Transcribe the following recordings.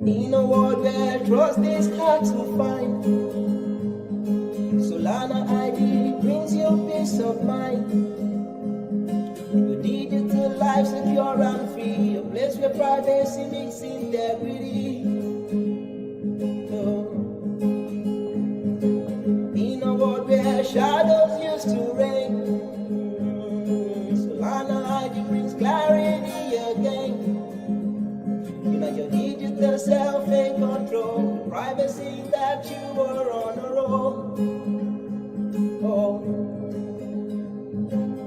In a world where trust is hard to find, Solana ID brings you peace of mind. Your digital life secure and free, a place where privacy meets integrity. In a world where shadows used to reign, Solana ID brings clarity again. Your digital self in control, the privacy that you were on a roll.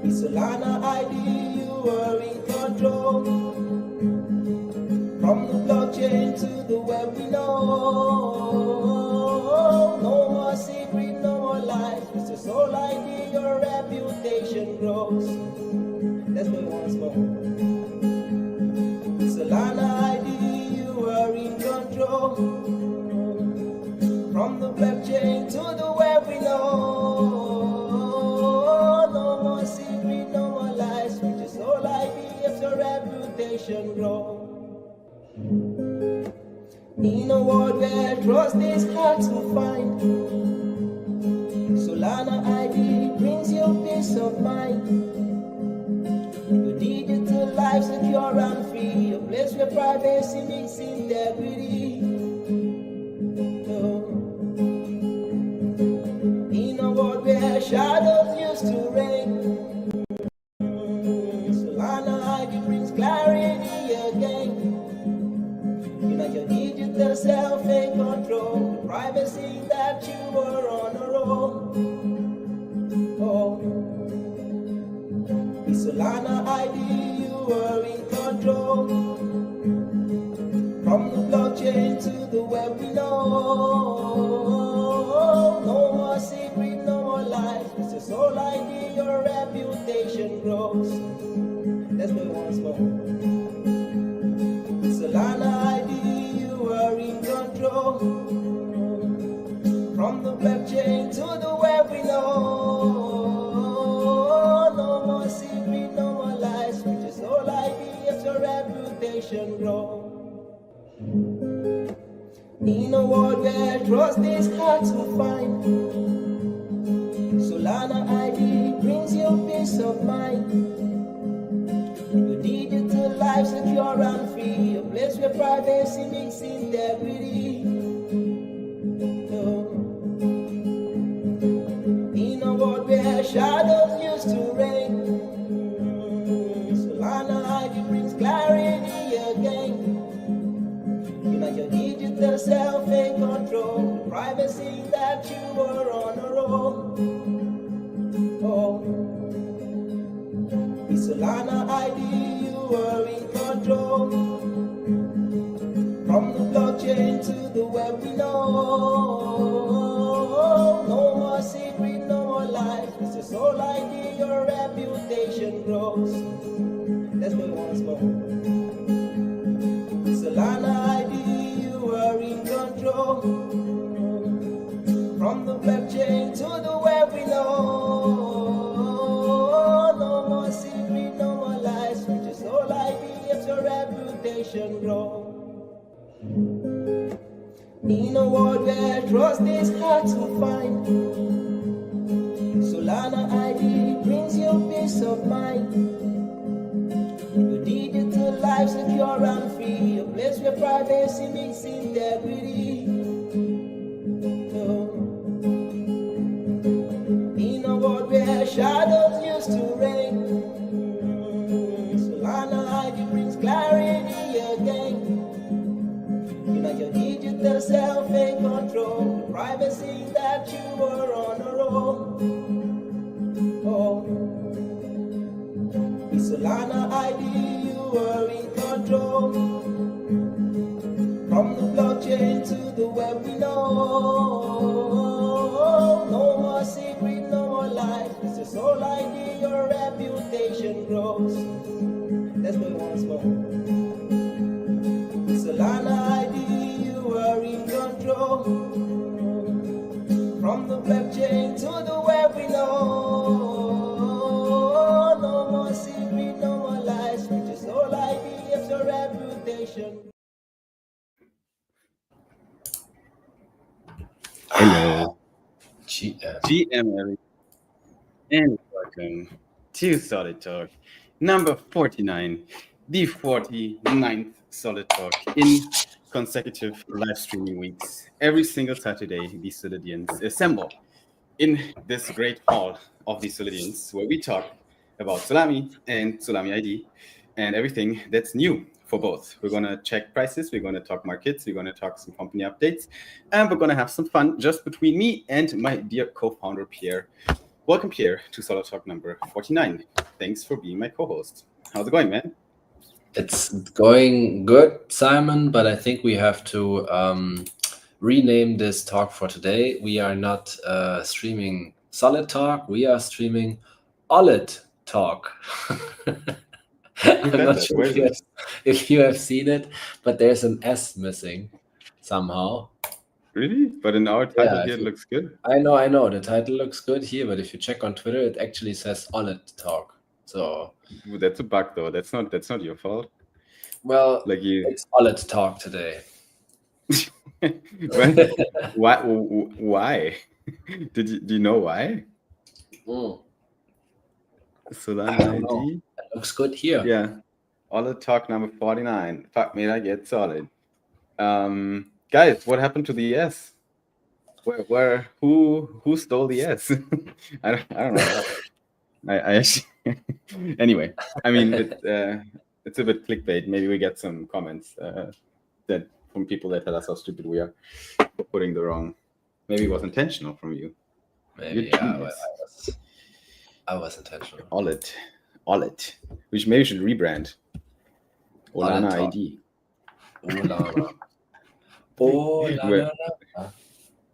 With Solana ID, you are in control. From the blockchain to the web, we know. No more secret, no more lies. With your soul ID, your reputation grows. Let's go once more. With Solana ID, in control. From the blockchain to the web, we know. No more secret, no more lies. With your soul ID, if your reputation grow. In a world where trust is hard to find, Solana ID brings you peace of mind. Your digital life secure and free, a place where privacy meets integrity. In a world where shadows used to reign, Solana ID brings clarity again. Your digital self in control, the privacy that you were on a roll. With Solana ID, you are in control. From the blockchain to the web, we know. No more secret, no more lies. With your soul ID, your reputation grows. Let's go once more. With Solana ID, you are in control. From the blockchain to the web, we know. No more secret, no more lies. With your soul ID, if your reputation grow. In a world where trust is hard to find, Solana ID brings you peace of mind. Your digital life secure and free, a place where privacy meets integrity. In a world where shadows used to reign, Solana ID brings clarity again. Your digital self in control, the privacy that you were on a roll. With Solana ID, you are in control. From the blockchain to the web, we know. No more secret, no more lies. With your soul ID, your reputation grows. Let's go once more. With Solana ID, are in control. From the blockchain to the web, we know. No more secret, no more lies. With your soul ID, if your reputation grow. In a world where trust is hard to find, Solana ID brings you peace of mind. Your digital life secure and free, a place where privacy meets integrity. In a world where shadows used to reign, Solana ID brings clarity again. Your digital self in control, the privacy that you were on a roll. With Solana ID, you are in control. From the blockchain to the web, we know. No more secret, no more lies. With your soul ID, your reputation grows. Let's go once more. With Solana ID, you are in control. From the blockchain to the web, we know. No more secret, no more lies. With your soul ID, if your reputation generation. Hello, GM. GM, and welcome to Solid Talk number 49, the 49th Solid Talk in consecutive live streaming weeks. Every single Saturday, the Solidians assemble in this great hall of the Solidians where we talk about Solami and Solami ID and everything that's new for both. We're going to check prices, we're going to talk markets, we're going to talk some company updates, and we're going to have some fun just between me and my dear co-founder, Pierre. Welcome, Pierre, to Solid Talk number 49. Thanks for being my co-host. How's it going, man? It's going good, Simon, but I think we have to rename this talk for today. We are not streaming Solid Talk, we are streaming Elliott Talk. I'm not sure if you have seen it, but there's an S missing somehow. Really? But in our title here, it looks good. I know. The title looks good here, but if you check on Twitter, it actually says Elliott Talk. So that's a bug, though. That's not your fault. Well, it's Elliott Talk today. Why? Do you know why? Solana ID. That looks good here. Yeah. Elliott Talk number 49. Fuck me, I get solid. Guys, what happened to the S? Who stole the S? I don't know. I actually anyway. I mean, it's a bit clickbait. Maybe we get some comments that from people that tell us how stupid we are for putting the wrong. Maybe it was intentional from you. Maybe I was intentional. Elliott. Which maybe should rebrand. Solana ID.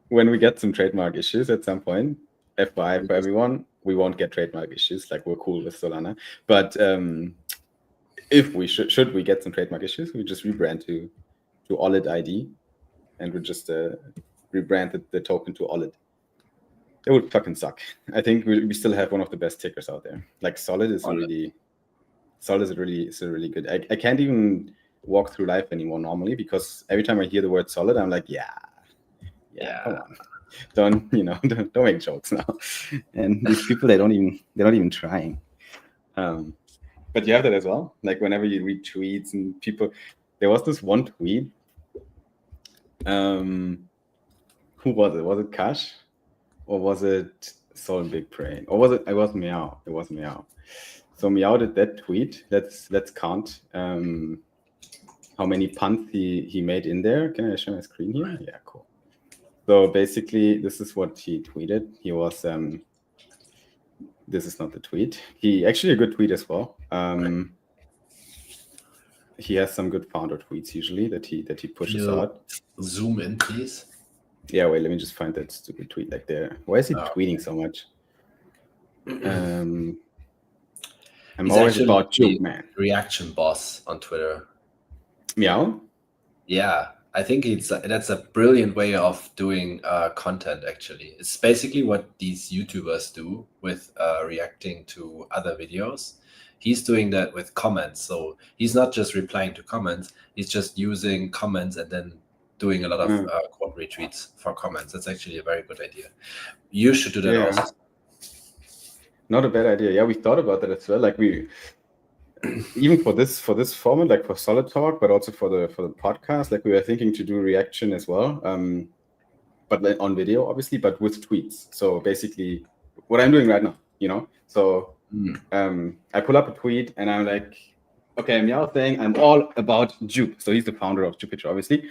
When we get some trademark issues at some point, FYI for everyone, we won't get trademark issues. Like, we're cool with Solana. But if we should we get some trademark issues, we just rebrand to Elliott ID, and we just rebrand the token to Elliott. It would fucking suck. I think we still have one of the best tickers out there. Like, Solid is really good. I can't even walk through life anymore normally, because every time I hear the word Solid, I'm like, yeah, come on. Don't make jokes now. And these people, they're not even trying. But you have that as well. Like, whenever you read tweets and people, there was this one tweet. Who was it? Was it Cash? Or was it Sol Big Brain? Or was it? It was Meow. It was Meow. So Meow did that tweet. Let's count how many punts he made in there. Can I share my screen here? Yeah, cool. So basically, this is what he tweeted. He was this is not the tweet. He actually a good tweet as well. He has some good founder tweets usually that he pushes out. Zoom in, please. Yeah, wait, let me just find that stupid tweet like there. Why is he tweeting so much? I'm always about Juke, man. Reaction boss on Twitter. Meow? Yeah, I think that's a brilliant way of doing content, actually. It's basically what these YouTubers do with reacting to other videos. He's doing that with comments. So he's not just replying to comments, he's just using comments and then doing a lot of quote retweets for comments. That's actually a very good idea. You should do that also. Not a bad idea. Yeah, we thought about that as well. Like, we even for this format, like for Solid Talk, but also for the podcast, like, we were thinking to do reaction as well. But on video, obviously, but with tweets. So basically, what I'm doing right now, So I pull up a tweet and I'm like, okay, Meow saying I'm all about Jupe. So he's the founder of Jupiter, obviously.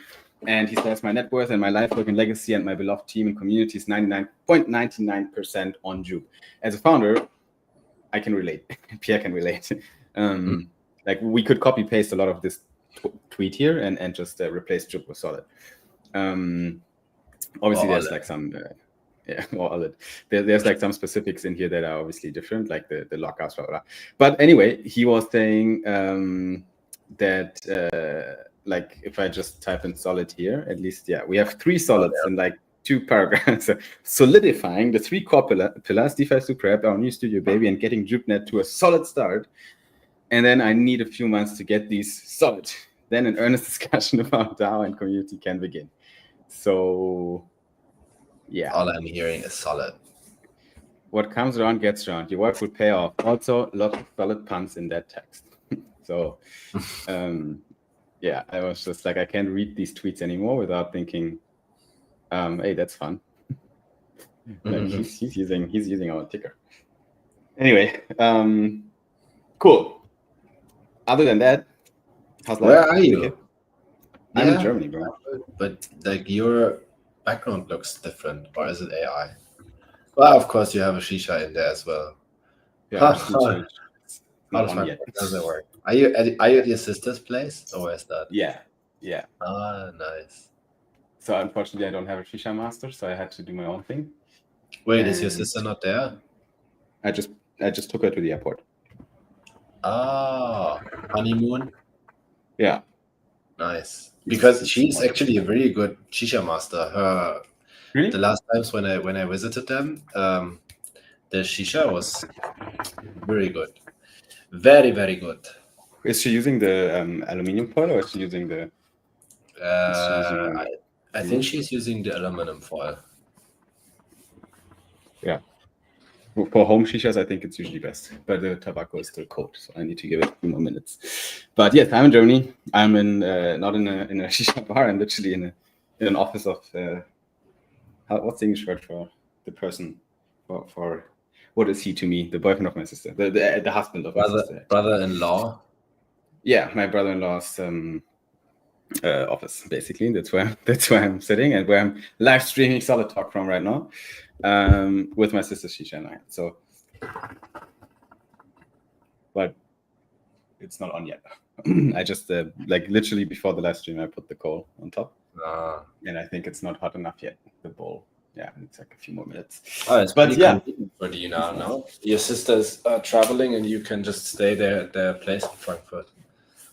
And he says my net worth and my life work and legacy and my beloved team and community is 99.99% on Jupe. As a founder, I can relate. Pierre can relate. Like, we could copy paste a lot of this tweet here and just replace Jupe with Solid. Obviously, there's like some... There's like some specifics in here that are obviously different, like the lockouts, blah, blah. But anyway, he was saying that like, if I just type in Solid here, at least, we have 3 solids in like 2 paragraphs. Solidifying the 3 core pillars, DeFi Super App, our new studio baby, and getting JupeNet to a solid start. And then I need a few months to get these solid then an earnest discussion about DAO and community can begin. So, yeah. All I'm hearing is solid. What comes around gets around. Your work will pay off. Also, lots of solid puns in that text. So, yeah, I was just like, I can't read these tweets anymore without thinking, hey, that's fun. Like he's using our ticker. Anyway, cool. Other than that, how's life? Where are you? I'm in Germany, bro. But like your background looks different, or is it AI? Well, of course you have a shisha in there as well. Yeah, How does it work? Are you at your sister's place, or where's that? Yeah. Ah, nice. So unfortunately, I don't have a shisha master, so I had to do my own thing. Wait, is your sister not there? I just took her to the airport. Ah, honeymoon. Yeah. Nice. Because she's actually a very good shisha master. Really? The last times when I visited them, the shisha was very good. Very, very good. Is she using the aluminium foil, or is she using the? I think she's using the aluminum foil. Yeah. For home shishas, I think it's usually best, but the tobacco is still cold, so I need to give it a few more minutes. But yes, I'm in Germany. I'm in not in a shisha bar. I'm literally in an office of what's the English word for the person for what is he to me? The boyfriend of my sister, the husband of my sister. Brother-in-law. Yeah, my brother-in-law's office, basically. That's where I'm sitting and where I'm live streaming Solid Talk from right now, with my sister Shisha and I. So, but it's not on yet. I just like literally before the live stream, I put the coal on top, and I think it's not hot enough yet. The bowl. Yeah, it's like a few more minutes. Oh, it's pretty convenient for you now. No, your sister's traveling, and you can just stay there at their place in Frankfurt.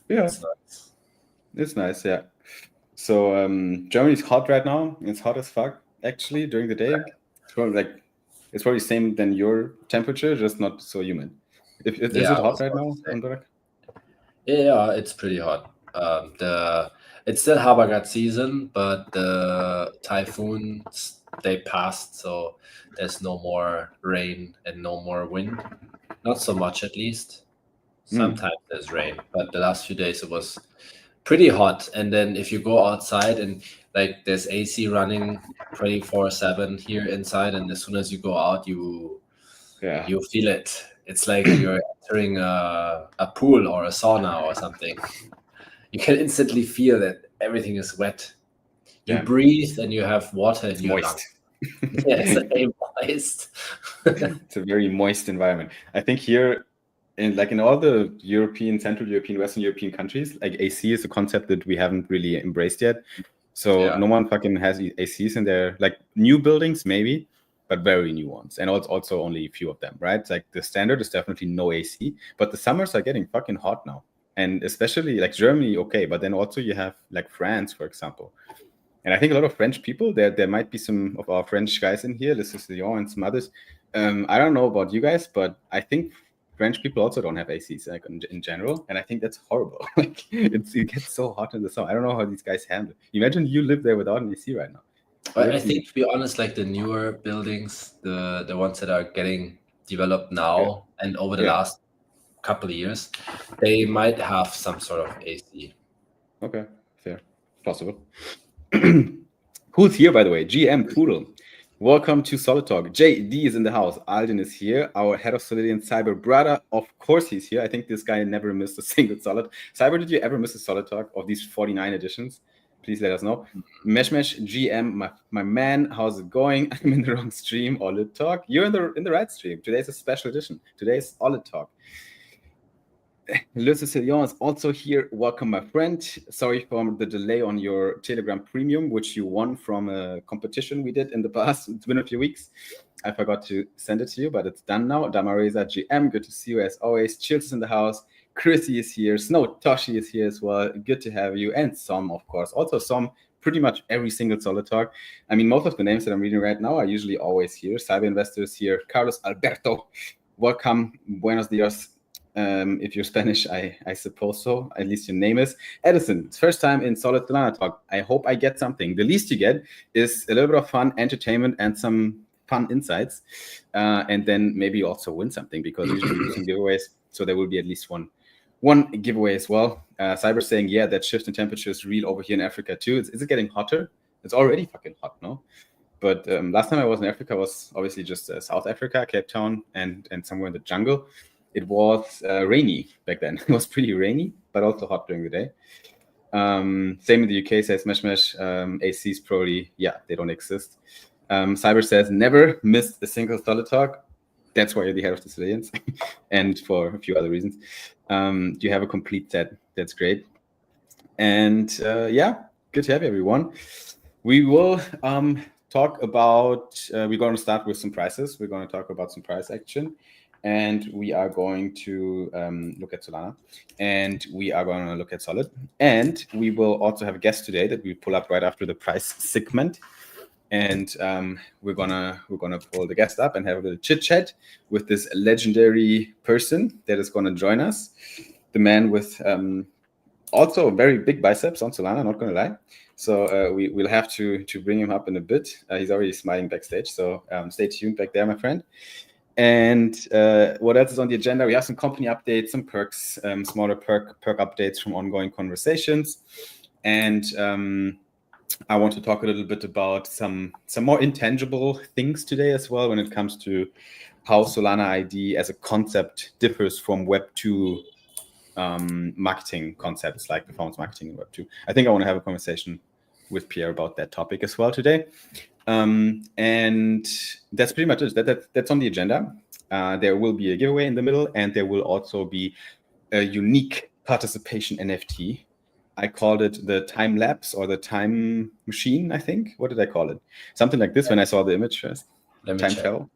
Yeah, That's nice. It's nice. Yeah. So Germany's hot right now. It's hot as fuck actually during the day. It's probably same than your temperature, just not so humid. Is it hot right now, Andrak? Yeah, it's pretty hot. It's still Habagat season, but the typhoons they passed, so there's no more rain and no more wind. Not so much, at least. Sometimes there's rain, but the last few days it was pretty hot. And then if you go outside and like there's AC running 24/7 here inside, and as soon as you go out, you feel it. It's like you're entering a pool or a sauna or something. You can instantly feel that everything is wet. You breathe and you have water in your lungs. Yeah, it's very moist. It's a very moist environment. I think here, in all the European, Central European, Western European countries, like AC is a concept that we haven't really embraced yet. So no one fucking has ACs in their like new buildings, maybe, but very new ones, and also only a few of them, right? Like the standard is definitely no AC, but the summers are getting fucking hot now, and especially like Germany, okay, but then also you have like France, for example. And I think a lot of French people, there might be some of our French guys in here, Solidian and some others. I don't know about you guys, but I think French people also don't have ACs like in general, and I think that's horrible. Like it gets so hot in the summer. I don't know how these guys handle it. Imagine you live there without an AC right now. I think, to be honest, like the newer buildings, the ones that are getting developed now and over the last couple of years, they might have some sort of AC. Okay, fair, possible. Who's here, by the way? GM Poodle. Welcome to Solid Talk. JD is in the house. Alden is here. Our head of Solidian Cyber brother. Of course he's here. I think this guy never missed a single Solid. Cyber, did you ever miss a Solid Talk of these 49 editions? Please let us know. Mesh GM, my man, how's it going? I'm in the wrong stream. Solid Talk. You're in the right stream. Today's a special edition. Today's Solid Talk. Le Sicilian is also here. Welcome, my friend. Sorry for the delay on your Telegram Premium, which you won from a competition we did in the past. It's been a few weeks. I forgot to send it to you, but it's done now. Damareza GM, good to see you as always. Chills is in the house. Chrissy is here. Snow Toshi is here as well. Good to have you. And Som, of course. Also Som, pretty much every single Solid Talk. I mean, most of the names that I'm reading right now are usually always here. Cyber Investor is here. Carlos Alberto, welcome. Buenos dias. If you're Spanish, I suppose so. At least your name is Edison. It's first time in Solid Solana Talk. I hope I get something. The least you get is a little bit of fun, entertainment, and some fun insights. And then maybe you also win something, because usually we do some giveaways. So there will be at least one giveaway as well. Cyber saying, yeah, that shift in temperature is real over here in Africa too. Is it getting hotter? It's already fucking hot, no? But last time I was in Africa was obviously just South Africa, Cape Town, and somewhere in the jungle. It was rainy back then. It was pretty rainy, but also hot during the day. Same in the UK, says Mesh. ACs probably, yeah, they don't exist. Cyber says, never missed a single Solid Talk. That's why you're the head of the Solidians, and for a few other reasons. You have a complete set. That's great. And yeah, good to have you, everyone. We will talk about, we're going to start with some prices. We're going to talk about some price action. And we are going to look at Solana. And we are going to look at Solid. And we will also have a guest today that we pull up right after the price segment. And we're gonna pull the guest up and have a little chit chat with this legendary person that is gonna join us. The man with also very big biceps on Solana, not gonna lie. So we'll have to bring him up in a bit. He's already smiling backstage, so stay tuned back there, my friend. And what else is on the agenda? We have some company updates, some perks, smaller perk updates from ongoing conversations, and I want to talk a little bit about some more intangible things today as well when it comes to how Solana ID as a concept differs from Web 2 marketing concepts like performance marketing in Web 2. I think I want to have a conversation with Pierre about that topic as well today. And that's pretty much it. That's on the agenda. There will be a giveaway in the middle, and there will also be a unique participation NFT. I called it the time lapse or the time machine, I think. What did I call it? Something like this when I saw the image first. Time travel.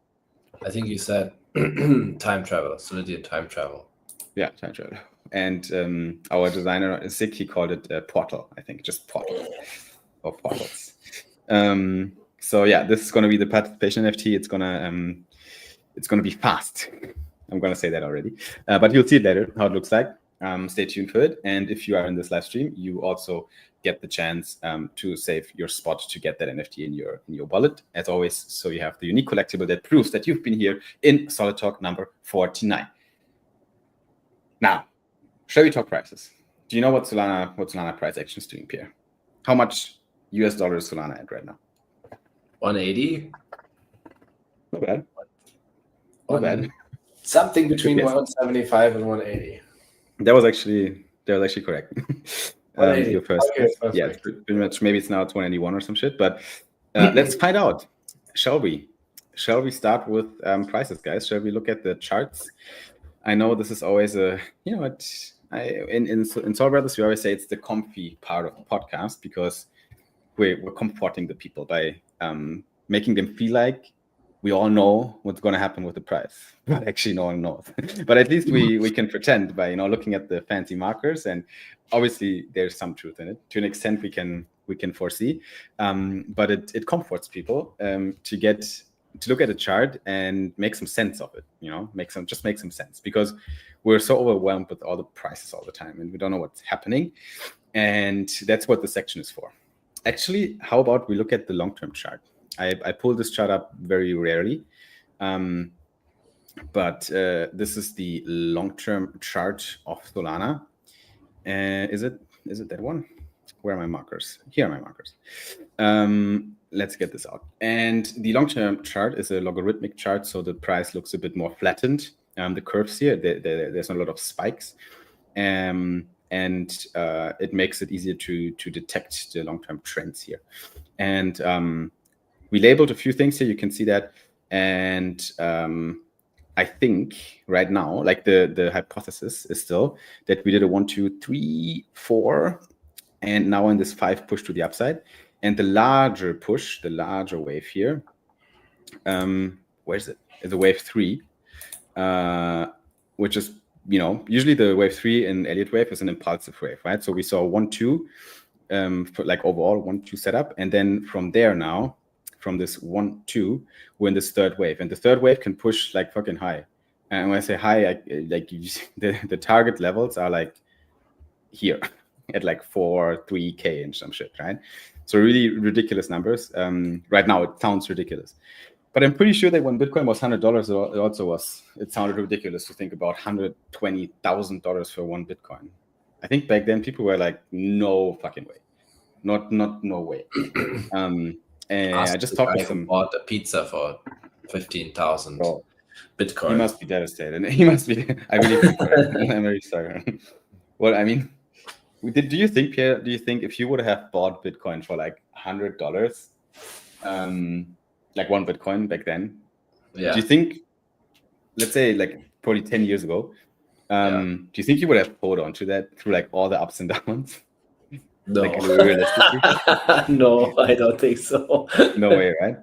I think you said time travel, Solidian time travel. Yeah, time travel. And our designer, Sig, he called it portal, I think, just portal or portals. So yeah, this is going to be the participation NFT. It's gonna be fast. I'm going to say that already. But you'll see it later, how it looks like. Stay tuned for it. And if you are in this live stream, you also get the chance to save your spot to get that NFT in your wallet, as always. So you have the unique collectible that proves that you've been here in Solid Talk number 49. Now, shall we talk prices? Do you know what Solana price action is doing, Pierre? How much US dollar is Solana at right now? 180. Not bad. Not bad. Something between 175 and 180. That was actually correct. Your first, okay, yeah, pretty much. Maybe it's now 181 or some shit. But let's find out. Shall we? Shall we start with prices, guys? Shall we look at the charts? I know this is always in Sol Brothers, we always say it's the comfy part of the podcast, because we're comforting the people by making them feel like we all know what's going to happen with the price, but actually no one knows. But at least we can pretend by looking at the fancy markers, and obviously there's some truth in it. To an extent, we can foresee, but it comforts people to look at a chart and make some sense of it. Make some sense, because we're so overwhelmed with all the prices all the time, and we don't know what's happening. And that's what the section is for. Actually, how about we look at the long-term chart? I pull this chart up very rarely, but this is the long-term chart of Solana. Is it that one? Where are my markers? Here are my markers. Let's get this out. And the long-term chart is a logarithmic chart, so the price looks a bit more flattened. The curves here, there's not a lot of spikes, and it makes it easier to detect the long-term trends here. And we labeled a few things here. You can see that. And I think right now, like the hypothesis is still that we did a 1, 2, 3, 4, and now in this 5 push to the upside. And the larger push, the larger wave here, where is it? It's a wave 3, which is, usually the wave 3 in Elliott wave is an impulsive wave, right? So we saw 1, 2, for like overall 1, 2 setup. And then from there now, from this 1, 2, we're in this third wave. And the third wave can push like fucking high. And when I say high, the target levels are like here at like 3K and some shit, right? So really ridiculous numbers. Right now it sounds ridiculous, but I'm pretty sure that when Bitcoin was $100, it sounded ridiculous to think about $120,000 for one Bitcoin. I think back then people were like, no fucking way, not no way. And I just talked to some. Bought a pizza for 15,000 Bitcoin. He must be devastated. He must be. I really think for it. I'm very sorry. Well, I mean, do you think, Pierre? Do you think if you would have bought Bitcoin for like $100, like one Bitcoin back then, do you think, let's say like probably 10 years ago, do you think you would have held on to that through like all the ups and downs? No. Like realistically? No, I don't think so. No way, right?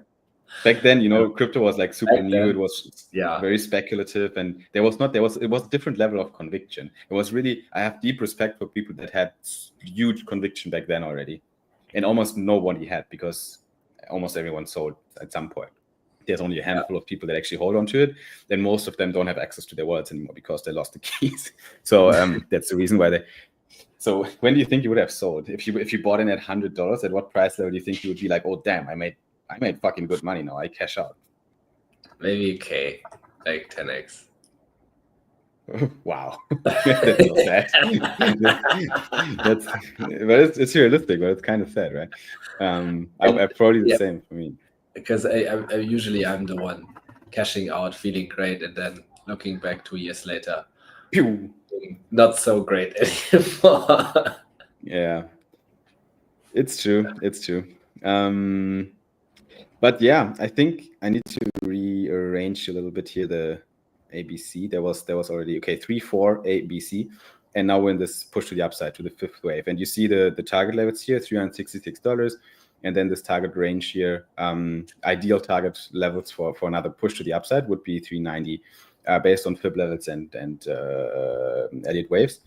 Back then, crypto was like super new. It was very speculative, and it was a different level of conviction. It was really, I have deep respect for people that had huge conviction back then already, and almost nobody had, because almost everyone sold at some point. There's only a handful of people that actually hold on to it. Then most of them don't have access to their wallets anymore because they lost the keys. So that's the reason why they. So when do you think you would have sold if you bought in at $100? At what price level do you think you would be like, oh damn, I made fucking good money now, I cash out? Maybe K, like 10x. Wow. That's so sad. But it's realistic, but it's kind of sad, right? I'm probably the same for me. Because I usually I'm the one cashing out, feeling great, and then looking back 2 years later, Pew. Not so great anymore. Yeah, it's true. But yeah, I think I need to rearrange a little bit here the ABC. There was already 3, 4 ABC, and now we're in this push to the upside, to the fifth wave. And you see the target levels here, $366, and then this target range here. Ideal target levels for another push to the upside would be 390, based on fib levels and Elliott waves.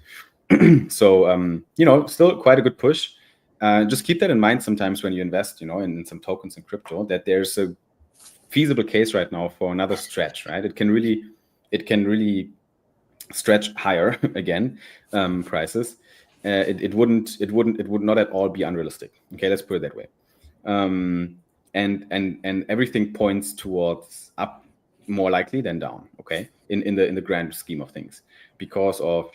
So still quite a good push. Just keep that in mind sometimes when you invest, in some tokens and crypto, that there's a feasible case right now for another stretch, right? It can really stretch higher again, prices. It would not at all be unrealistic. Okay, let's put it that way. And everything points towards up more likely than down. Okay, in the grand scheme of things, because of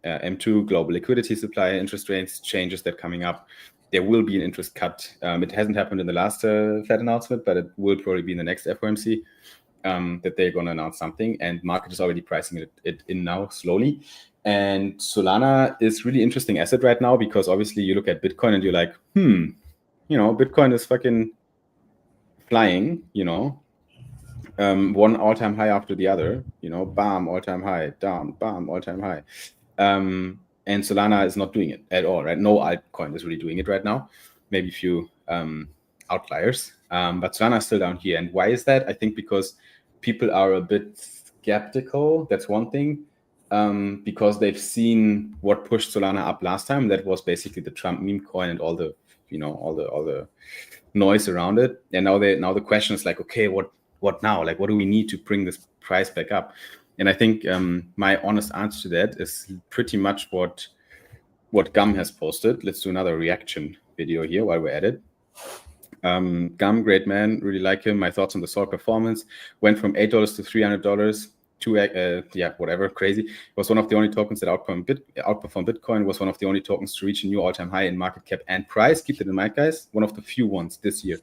M2, global liquidity supply, interest rates changes that coming up. There will be an interest cut. It hasn't happened in the last Fed announcement, but it will probably be in the next FOMC that they're going to announce something, and market is already pricing it in now slowly. And Solana is really interesting asset right now, because obviously you look at Bitcoin and you're like, Bitcoin is fucking flying, one all-time high after the other, bam, all-time high, down, bam, all-time high. And Solana is not doing it at all, right? No altcoin is really doing it right now. Maybe a few outliers, but Solana is still down here. And why is that? I think because people are a bit skeptical. That's one thing, because they've seen what pushed Solana up last time. That was basically the Trump meme coin and all the noise around it. And now the question is like, okay, what now? Like, what do we need to bring this price back up? And I think my honest answer to that is pretty much what Gum has posted. Let's do another reaction video here while we're at it. Gum, great man, really like him. My thoughts on the Sol performance. Went from $8 to $300 to whatever, crazy. It was one of the only tokens that outperformed Bitcoin. Was one of the only tokens to reach a new all-time high in market cap and price. Keep that in mind, guys. One of the few ones this year.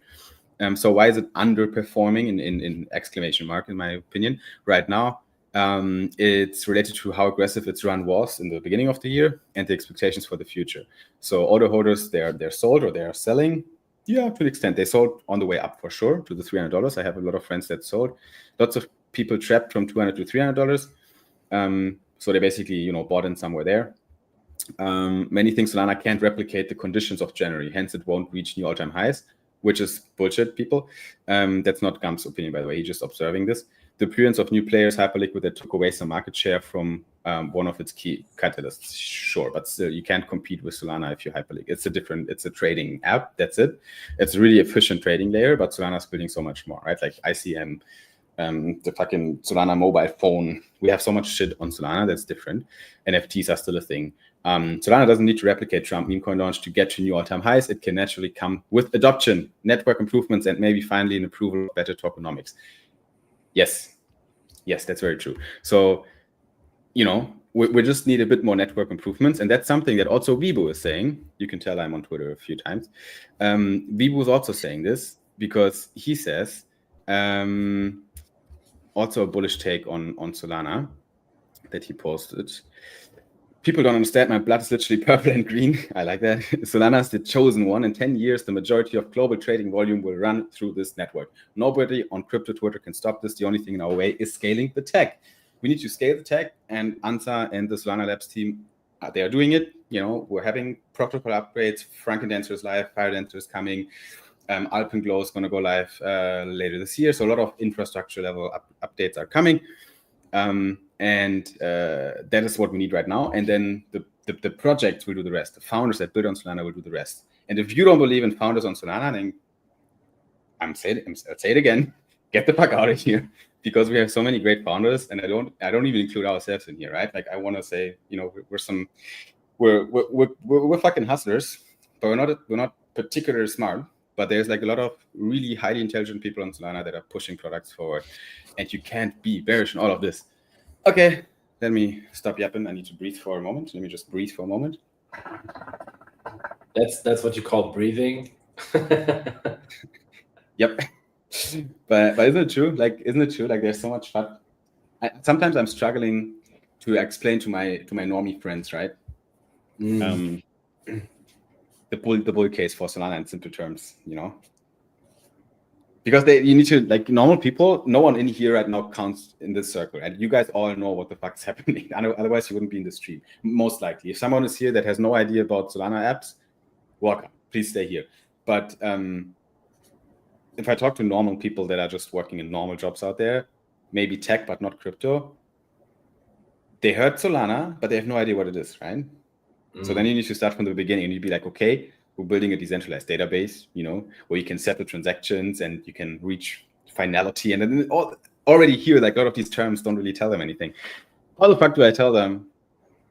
So why is it underperforming in exclamation mark, in my opinion, right now? It's related to how aggressive its run was in the beginning of the year and the expectations for the future. So order holders, they're sold or they are selling. Yeah, to an extent. They sold on the way up for sure to the $300. I have a lot of friends that sold. Lots of people trapped from $200 to $300. So they basically, bought in somewhere there. Many think Solana can't replicate the conditions of January, hence it won't reach new all-time highs, which is bullshit, people. That's not Gum's opinion, by the way. He's just observing this. The appearance of new players, Hyperliquid, that took away some market share from one of its key catalysts. Sure, but still, you can't compete with Solana if you're Hyperliquid. It's a trading app. That's it. It's a really efficient trading layer, but Solana's building so much more, right? Like ICM, the fucking Solana mobile phone. We have so much shit on Solana that's different. NFTs are still a thing. Solana doesn't need to replicate Trump meme coin launch to get to new all-time highs. It can naturally come with adoption, network improvements, and maybe finally an approval of better tokenomics. Yes, that's very true. So, we just need a bit more network improvements, and that's something that also Vibo is saying. You can tell I'm on Twitter a few times. Vibo is also saying this because he says, also a bullish take on Solana that he posted. People don't understand. My blood is literally purple and green. I like that. Solana is the chosen one. In 10 years, the majority of global trading volume will run through this network. Nobody on crypto Twitter can stop this. The only thing in our way is scaling the tech. We need to scale the tech, and Ansa and the Solana Labs team, they are doing it. We're having protocol upgrades. Frankendancer is live. Firedancer is coming. Alpenglow is going to go live later this year. So a lot of infrastructure level updates are coming. And that is what we need right now. And then the projects will do the rest. The founders that build on Solana will do the rest. And if you don't believe in founders on Solana, then I'll say it again, get the fuck out of here, because we have so many great founders, and I don't even include ourselves in here, right? Like, I want to say, we're fucking hustlers, but we're not particularly smart. But there's like a lot of really highly intelligent people on Solana that are pushing products forward, and you can't be bearish in all of this. Okay, let me stop yapping. I need to breathe for a moment. Let me just breathe for a moment. That's what you call breathing. Yep. But isn't it true? Like, there's so much fun. Sometimes I'm struggling to explain to my normie friends, right? The bull case for Solana in simple terms, because you need to, like, normal people, no one in here right now counts in this circle, right? You guys all know what the fuck's happening. Otherwise, you wouldn't be in the stream, most likely. If someone is here that has no idea about Solana apps, welcome. Please stay here. But if I talk to normal people that are just working in normal jobs out there, maybe tech but not crypto, they heard Solana, but they have no idea what it is, right? So then you need to start from the beginning, and you'd be like, okay, we're building a decentralized database, where you can settle transactions and you can reach finality. And then already here, like, a lot of these terms don't really tell them anything. How the fuck do I tell them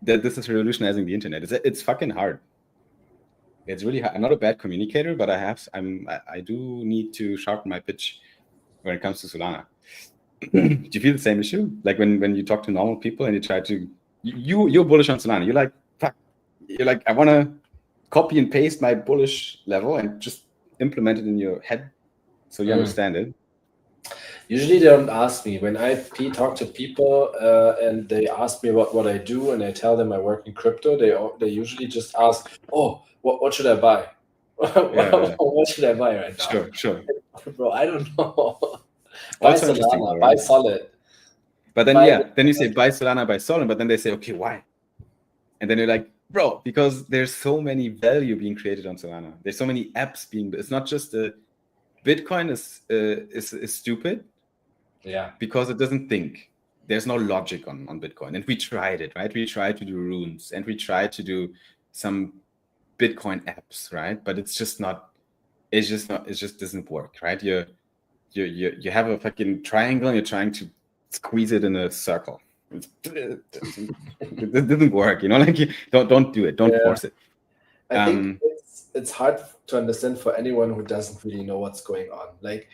that this is revolutionizing the internet? It's fucking hard. It's really hard. I'm not a bad communicator, but I do need to sharpen my pitch when it comes to Solana. Do you feel the same issue? Like, when you talk to normal people and you try to, you're bullish on Solana. You're like, fuck. You're like, I want to copy and paste my bullish level and just implement it in your head so you understand it. Usually they don't ask me. When I talk to people and they ask me what I do, and I tell them I work in crypto, they usually just ask, oh, what should I buy? What should I buy right now? Sure. Bro, I don't know. Buy Solana, buy Solid. But then, then you say buy Solana, buy Solid, but then they say, okay, why? And then you're like, bro, because there's so many value being created on Solana. There's so many apps it's not just Bitcoin is stupid. Yeah. Because it doesn't think. There's no logic on Bitcoin. And we tried it, right? We tried to do runes, and we tried to do some Bitcoin apps, right? But it just doesn't work, right? You have a fucking triangle and you're trying to squeeze it in a circle. It doesn't work, like, don't do it. Don't force it. I think it's hard to understand for anyone who doesn't really know what's going on. Like,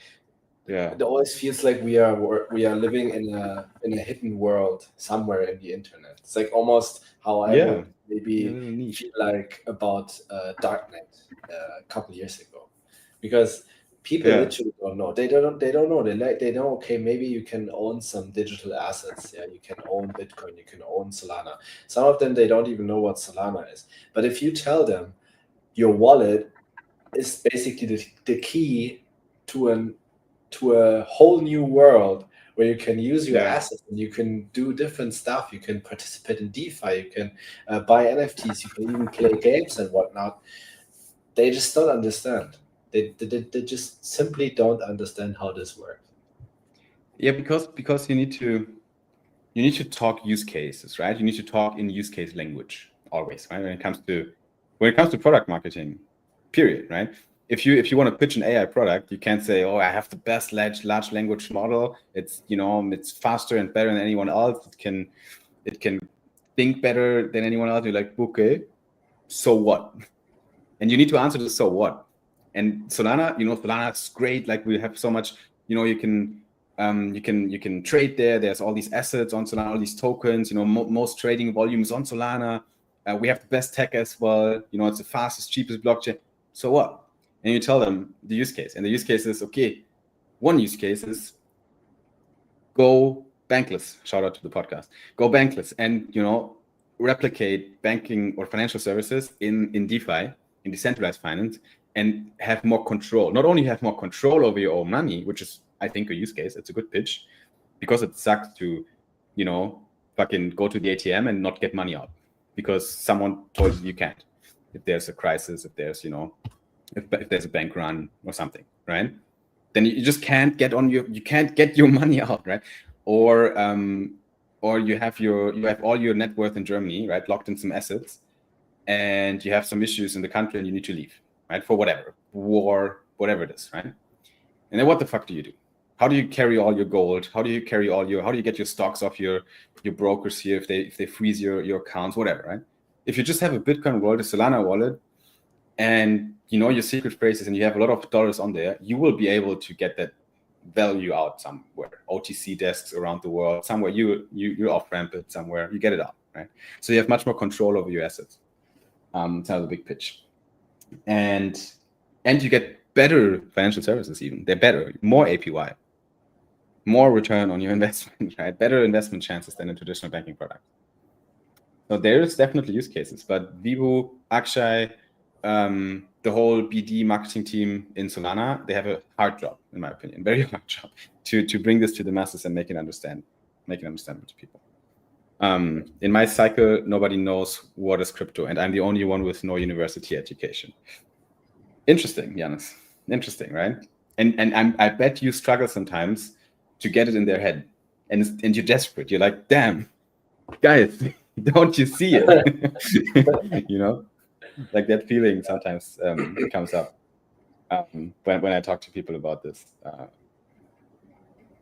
it always feels like we are living in a hidden world somewhere in the internet. It's like almost how I would maybe feel like about Darknet a couple years ago, because people literally don't know. They don't know. They know. Okay, maybe you can own some digital assets. Yeah, you can own Bitcoin. You can own Solana. Some of them, they don't even know what Solana is. But if you tell them your wallet is basically the key to a whole new world where you can use your assets and you can do different stuff. You can participate in DeFi. You can buy NFTs. You can even play games and whatnot. They just don't understand. They just simply don't understand how this works. Yeah, because you need to talk use cases, right? You need to talk in use case language always, right? When it comes to product marketing, period, right? if you want to pitch an AI product, you can't say, oh, I have the best large language model. It's, it's faster and better than anyone else. It can think better than anyone else. You're like, okay, so what? And you need to answer the so what. And Solana, Solana is great. Like we have so much, you can trade there. There's all these assets on Solana, all these tokens, most trading volumes on Solana. We have the best tech as well. It's the fastest, cheapest blockchain. So what? And you tell them the use case. And the use case is, okay, one use case is go bankless. Shout out to the podcast. Go bankless and, replicate banking or financial services in DeFi, in decentralized finance, and have more control. Not only have more control over your own money, which is, I think, a use case. It's a good pitch, because it sucks to, fucking go to the ATM and not get money out because someone told you can't. If there's a crisis, if there's, if there's a bank run or something, right? Then you just can't get you can't get your money out, right? Or you have all your net worth in Germany, right, locked in some assets, and you have some issues in the country and you need to leave, right, for whatever, war, whatever it is, right? And then what the fuck do you do? How do you carry all your gold? How do you get your stocks off your brokers here if they freeze your accounts, whatever, right? If you just have a Bitcoin wallet, a Solana wallet, and your secret phrases, and you have a lot of dollars on there, you will be able to get that value out somewhere. OTC desks around the world, somewhere you off ramp it somewhere, you get it out, right? So you have much more control over your assets. It's another big pitch, and you get better financial services. Even they're better, more APY, more return on your investment, right? Better investment chances than a traditional banking product. So there's definitely use cases, but Vibu, Akshay, the whole BD marketing team in Solana, they have a hard job, in my opinion, very hard job to bring this to the masses and make it understandable to people. In my cycle, nobody knows what is crypto, and I'm the only one with no university education. Interesting, Yannis. Interesting, right? And I bet you struggle sometimes to get it in their head, and you're desperate. You're like, damn, guys, don't you see it? Like that feeling sometimes comes up when I talk to people about this.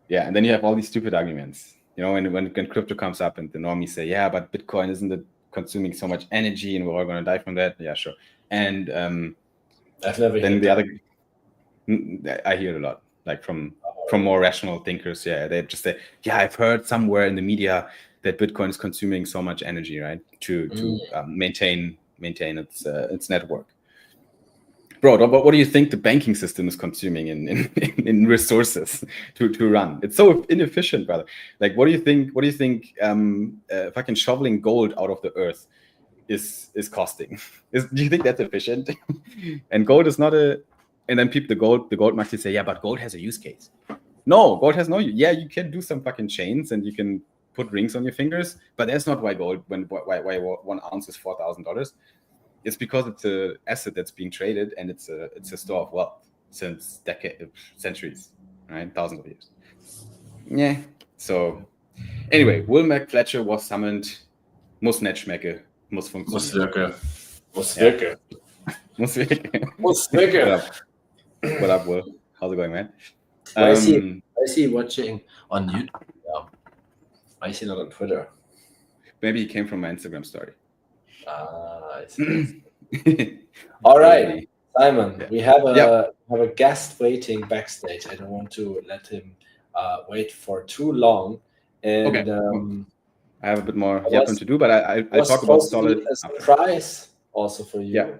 And then you have all these stupid arguments. When crypto comes up and the normies say, yeah, but Bitcoin isn't it consuming so much energy and we're all going to die from that? Yeah, sure. And I've never then I hear it a lot, like from more rational thinkers. Yeah, they just say, yeah, I've heard somewhere in the media that Bitcoin is consuming so much energy, right, to maintain its network. Bro, what do you think the banking system is consuming in resources to run? It's so inefficient, brother. Like, what do you think fucking shoveling gold out of the earth is costing? Do you think that's efficient? And gold is not and then the gold might say, yeah, but gold has a use case. No, gold has no use. Yeah, you can do some fucking chains and you can put rings on your fingers, but that's not why gold, why 1 ounce is $4,000. It's because it's an asset that's being traded, and it's a store of wealth since centuries, right? Thousands of years. Yeah. So anyway, Will Fletcher was summoned. Muss nicht schmecken, muss funktionieren. Muss wirken. What up, Will? How's it going, man? I see watching on YouTube. Yeah. I see not on Twitter. Maybe he came from my Instagram story. I see. All right, Simon. Yeah. We have a guest waiting backstage. I don't want to let him wait for too long. And okay. I have a bit more to do, but I talk about solid. A surprise also for you. Yeah.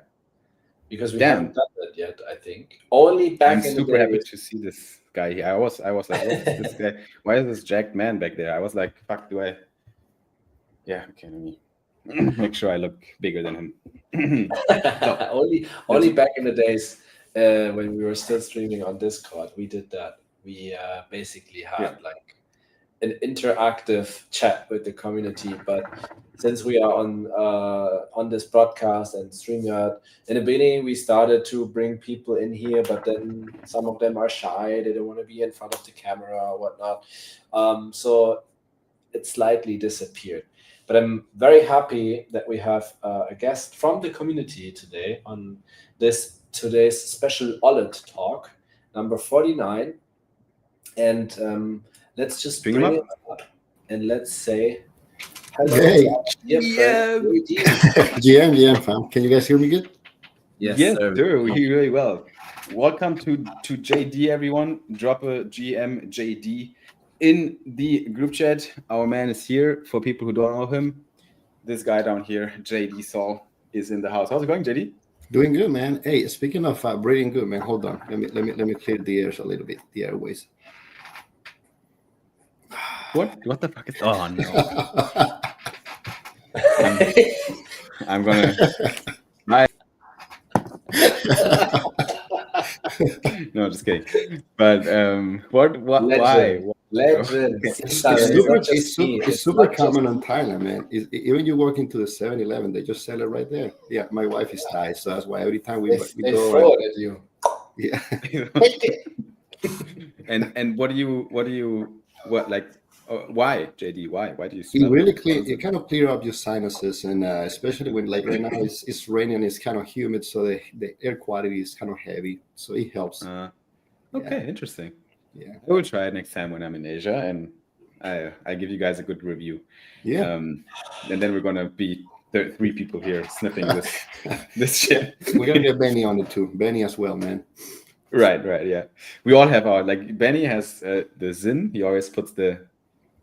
Because we haven't done that yet, I think. Only back in the day. I'm super happy to see this guy here. I was like, what's this guy? Why is this jacked man back there? I was like, fuck, do I? Yeah, okay, let me make sure I look bigger than him. only back in the days when we were still streaming on Discord, we did that. We basically had like an interactive chat with the community, but since we are on this broadcast and StreamYard, in the beginning we started to bring people in here, but then some of them are shy, they don't want to be in front of the camera or whatnot, so it slightly disappeared. But I'm very happy that we have a guest from the community today on this today's special Elliott talk, number 49. And let's just bring him up and let's say hello to our dear friend GM fam. Can you guys hear me good? Yes, sir. We hear you really well. Welcome to JD, everyone. Drop a GM JD in the group chat. Our man is here. For people who don't know him, this guy down here, JD Sol, is in the house. How's it going, JD? Doing good, man. Hey, speaking of breathing good, man. Hold on. Let me clear the airs a little bit. The airways. What the fuck is? Oh no! I'm gonna. No, just kidding. But what? Why? Legend. It's super common on Thailand, man. Even you walk into the 7-Eleven, they just sell it right there. Yeah, my wife is Thai, so that's why every time we go. Forwarded you. Yeah. And what like? Why, JD? Why do you smell? It really it kind of clear up your sinuses, and especially when like right now it's raining and it's kind of humid, so the air quality is kind of heavy, so it helps. Okay, interesting. Yeah, I will try it next time when I'm in Asia, and I give you guys a good review. Yeah, and then we're gonna be 3 people here sniffing this shit. We're gonna get Benny on it too. Benny as well, man. Right, yeah. We all have our Benny has the Zin. He always puts the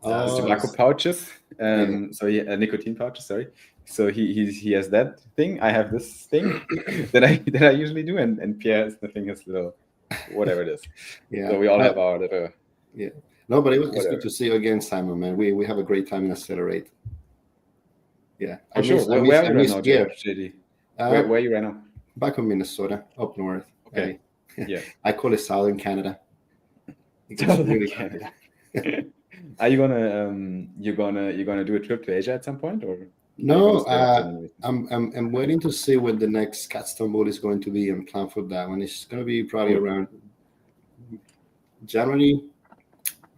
tobacco pouches, so nicotine pouches. Sorry, so he has that thing. I have this thing that I usually do, and Pierre is sniffing his little whatever it is. Yeah, so we all have our little. Yeah, no, but it's good to see you again, Simon. Man, we have a great time in Accelerate. Yeah, Where are you right now, JD? Where are you right now? Back in Minnesota, up north. Okay. Yeah, I call it Southern Canada. Southern Canada. Are you gonna do a trip to Asia at some point, or no? I'm waiting to see when the next Capstone Bowl is going to be and plan for that one. It's going to be probably around January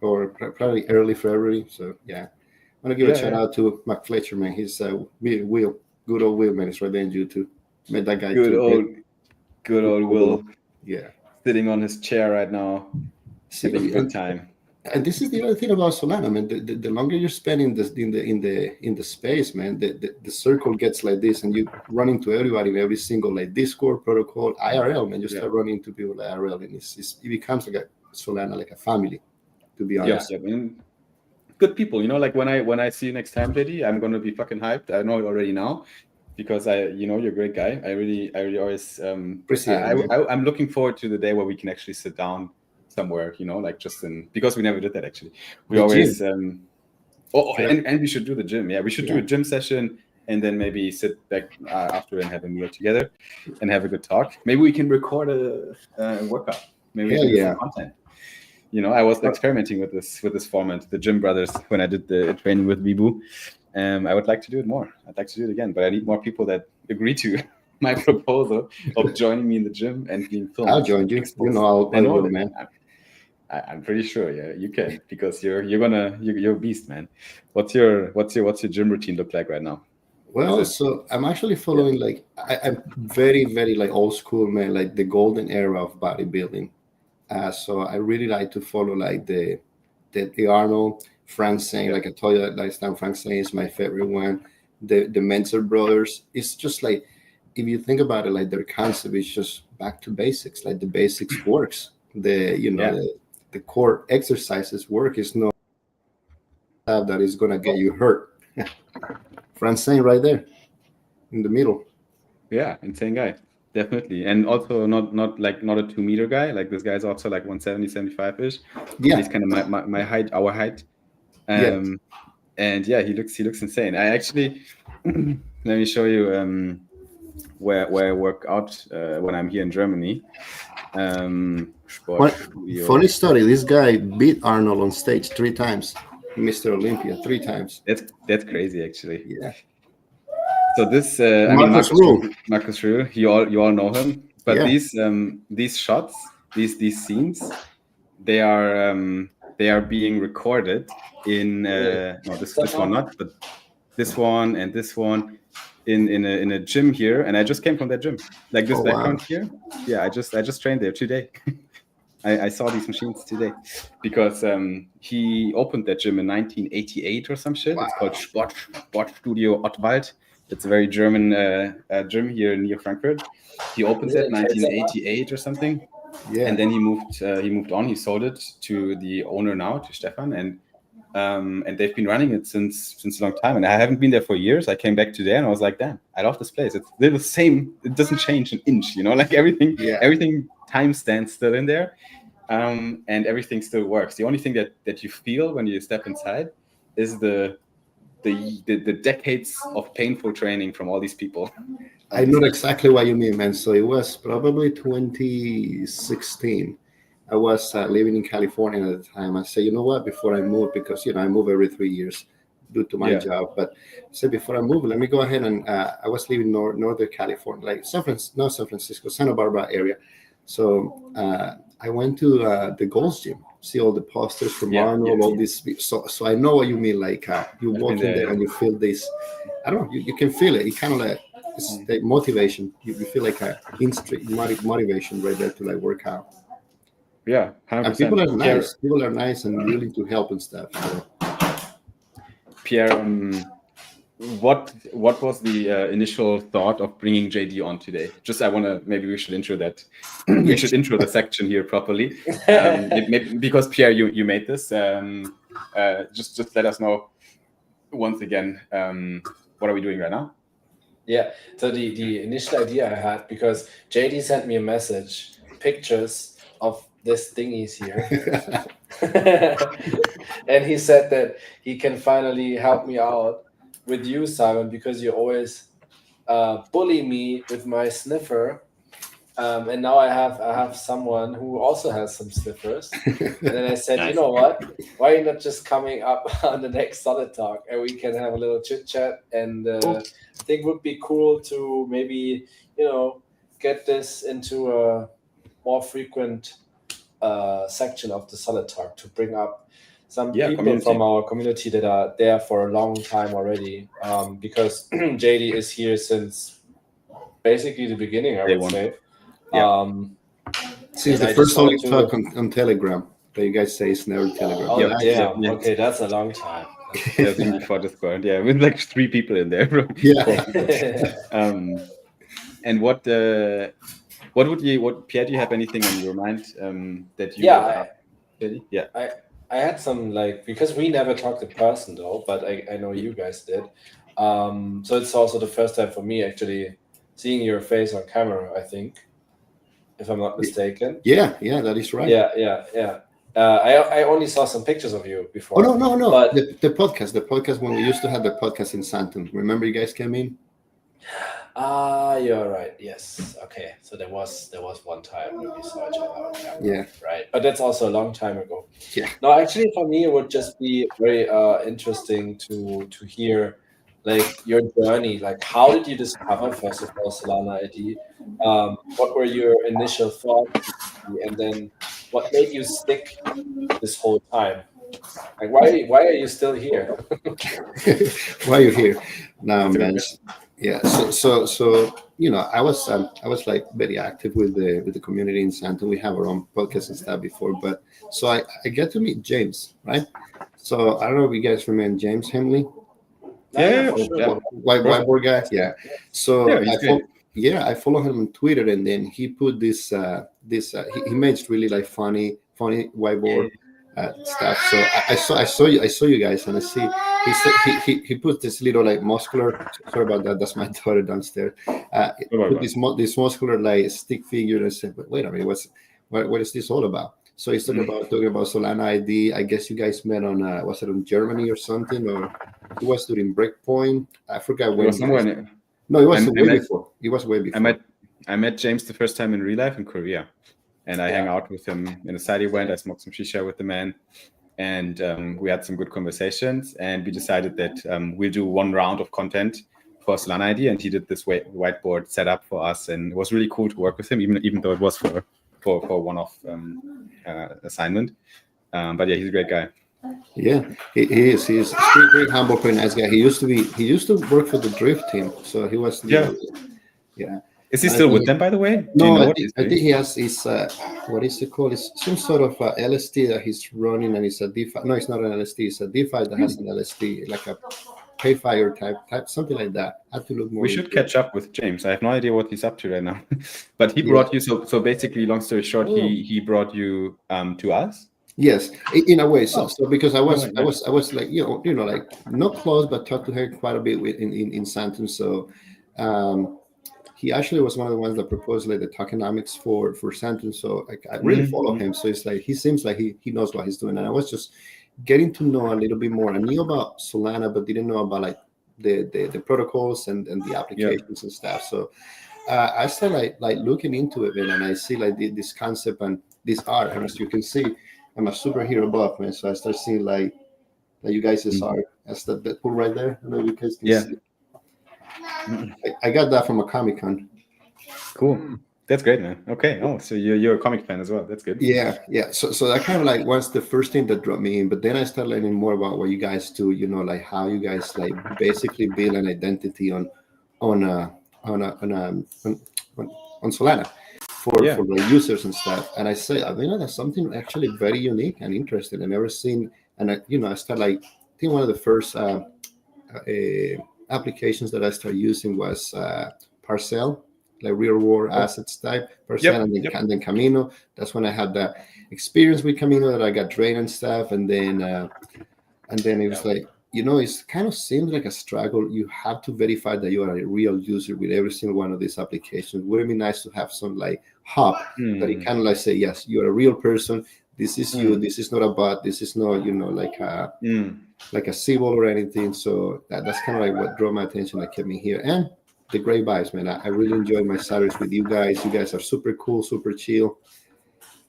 or probably early February. So yeah, I'm gonna give a shout out to Mark Fletcher, man. He's Will, good old Will, man. It's right there in YouTube. Met that guy. Good old Will. Yeah, sitting on his chair right now, having a good time. And this is the other thing about Solana, man. The longer you spend in the space, man, the circle gets like this, and you run into everybody in every single like Discord protocol, IRL, man. You start running into people like IRL, and it becomes like a Solana, like a family. To be honest, yeah. I mean, good people. Like when I see you next time, JD, I'm gonna be fucking hyped. I know it already now, because you're a great guy. I really always appreciate it. I'm looking forward to the day where we can actually sit down somewhere, because we never did that actually. We always and we should do the gym. Yeah, we should do a gym session and then maybe sit back after and have a meal together and have a good talk. Maybe we can record a workout. Maybe we can do some content. I was experimenting with this format, the Gym Brothers, when I did the training with Vibu. I would like to do it more. I'd like to do it again, but I need more people that agree to my proposal of joining me in the gym and being filmed. I'll join you. I'll do it, man. I'm pretty sure, yeah, you can, because you're a beast, man. What's your gym routine look like right now? Well, so I'm actually following I'm very, very like old school, man, like the golden era of bodybuilding. So I really like to follow like the Arnold, Frens, like I told you last time, Frens is my favorite one. The Mentor brothers. It's just like, if you think about it, like their concept is just back to basics. Like the basics works. The core exercises work. Is no that is gonna get you hurt. Frens right there in the middle. Yeah, insane guy. Definitely. And also not a 2-meter guy. Like this guy's also like 170, 75 ish. Yeah. He's kind of my height, our height. And yeah, he looks insane. I actually let me show you where I work out when I'm here in Germany. Funny story. This guy beat Arnold on stage 3 times. Mr. Olympia 3 times. That's crazy, actually. Yeah. So this Marcus Rühl, you all know him, but these shots, these scenes, they are being recorded in no, this one not, but this one, and this one in a gym here, and I just came from that gym. Like this background here. Yeah, I just trained there today. I saw these machines today because he opened that gym in 1988 or some shit. Wow. It's called Sportstudio Ottwald. It's a very German gym here near Frankfurt. He opened it in 1988 or something. Yeah. And then he moved on. He sold it to the owner now, to Stefan, and they've been running it since a long time. And I haven't been there for years. I came back today and I was like, damn, I love this place. It's the same. It doesn't change an inch, like everything time stands still in there. And everything still works. The only thing that you feel when you step inside is the decades of painful training from all these people. I know exactly what you mean, man. So it was probably 2016. I was living in California at the time. I said, you know what, before I move, because, I move every 3 years due to my job. But I said, before I move, let me go ahead and I was living Northern California, like not San Francisco, Santa Barbara area. So I went to the Gold's Gym, see all the posters from Arnold, all this. So I know what you mean. Like you walk in there and you feel this. I don't know. You can feel it. It kind of like it's the motivation. You feel like a motivation right there to like work out. Yeah, 100%. And people are nice. People are nice and willing to help and stuff. So. Pierre, what was the initial thought of bringing JD on today? Maybe we should intro that. We should intro the section here properly, because Pierre, you made this. Just let us know once again. What are we doing right now? Yeah. So the initial idea I had, because JD sent me a message, pictures of this thingies here, and he said that he can finally help me out with you, Simon, because you always bully me with my sniffer, and now I have someone who also has some sniffers. And then I said, nice. You know what? Why are you not just coming up on the next Solid Talk, and we can have a little chit chat? And I think it would be cool to maybe get this into a more frequent section of the Solid Talk to bring up some people from our community that are there for a long time already, because JD is here since basically the beginning, I would say. Yeah. Since the first Solid Talk on Telegram, that you guys say is never Telegram. Oh, okay, that's a long time. Before Discord, with like 3 people in there. And what Pierre, do you have anything on your mind that you? I had some, because we never talked in person though, but I know you guys did. So it's also the first time for me actually seeing your face on camera, I think, if I'm not mistaken. Yeah, that is right. Yeah. I only saw some pictures of you before. Oh no. But the podcast when we used to have the podcast in Santon. Remember you guys came in? You're right. Yes. Okay. So there was one time when we saw each other on camera. Yeah. Right. But that's also a long time ago. Yeah. No, actually, for me, it would just be very interesting to hear your journey. How did you discover, first of all, Solana ID? What were your initial thoughts, and then what made you stick this whole time? Why are you still here? Why are you here? No, man. Yeah, so I was very active with the community in Santon. We have our own podcast and stuff before, but so I get to meet James, right? So I don't know if you guys remember James Hemley. Whiteboard guy. Yeah. So I follow him on Twitter, and then he put this he makes really funny whiteboard stuff. So I saw you guys, and I see he put this little muscular. Sorry about that. That's my daughter downstairs. Put this muscular stick figure, and I said, wait a minute, what is this all about? So he's talking about Solana ID. I guess you guys met on was it on Germany or something, or it was during Breakpoint. I forgot when. No, it was way before. It was way before. I met James the first time in real life in Korea. And I hang out with him in a side event. I smoked some shisha with the man, and we had some good conversations. And we decided that we'll do one round of content for Solana ID, and he did this whiteboard setup for us, and it was really cool to work with him, even though it was for one-off assignment. But yeah, he's a great guy. Yeah, he is. He is very, very humble, very nice guy. He used to work for the drift team, so he was, Yeah. yeah. Is he I still think with them, by the way? Do you No, know I what think he's I doing? think he has his what is it called? It's some sort of LST that he's running, and it's a DeFi. No, it's not an LST. It's a DeFi that has an LST, like a Payfire type, something like that. I have to look more We should into it. catch up with James. I have no idea what he's up to right now. But he Yeah. brought you, so basically, long story short, he brought you to us. Yes, in a way. So, Oh. so because I was No way, I was like like not close, but talked to her quite a bit in Santon. So he actually was one of the ones that proposed like the tokenomics for Santon. So I really follow him. So it's like he seems like he knows what he's doing. And I was just getting to know a little bit more. I knew about Solana, but didn't know about like the protocols and the applications and stuff. So I started like looking into it, man, and I see like this concept and this art. And as you can see, I'm a superhero buff, man. So I start seeing like you guys' art. That's that pull right there. I don't know if you guys can see. I got that from a Comic-Con. Cool. That's great, man. Okay. Oh, so you're a comic fan as well. That's good. Yeah. So that kind of like was the first thing that drew me in. But then I started learning more about what you guys do. Like how you guys like basically build an identity on Solana for the users and stuff. And I say, that's something actually very unique and interesting. I never seen. And I started like I think one of the first applications that I started using was Parcel, like real world assets type Parcel, and then Camino. That's when I had the experience with Camino that I got drained and stuff, and then it was like it kind of seems like a struggle. You have to verify that you are a real user with every single one of these applications. Wouldn't it be nice to have some like hub that you kind of like say, yes, you're a real person. This is you. This is not a bot. This is not like a sybil or anything. So that's kind of like what drew my attention, that kept me here. And the great vibes, man. I really enjoyed my Saturdays with you guys. You guys are super cool, super chill.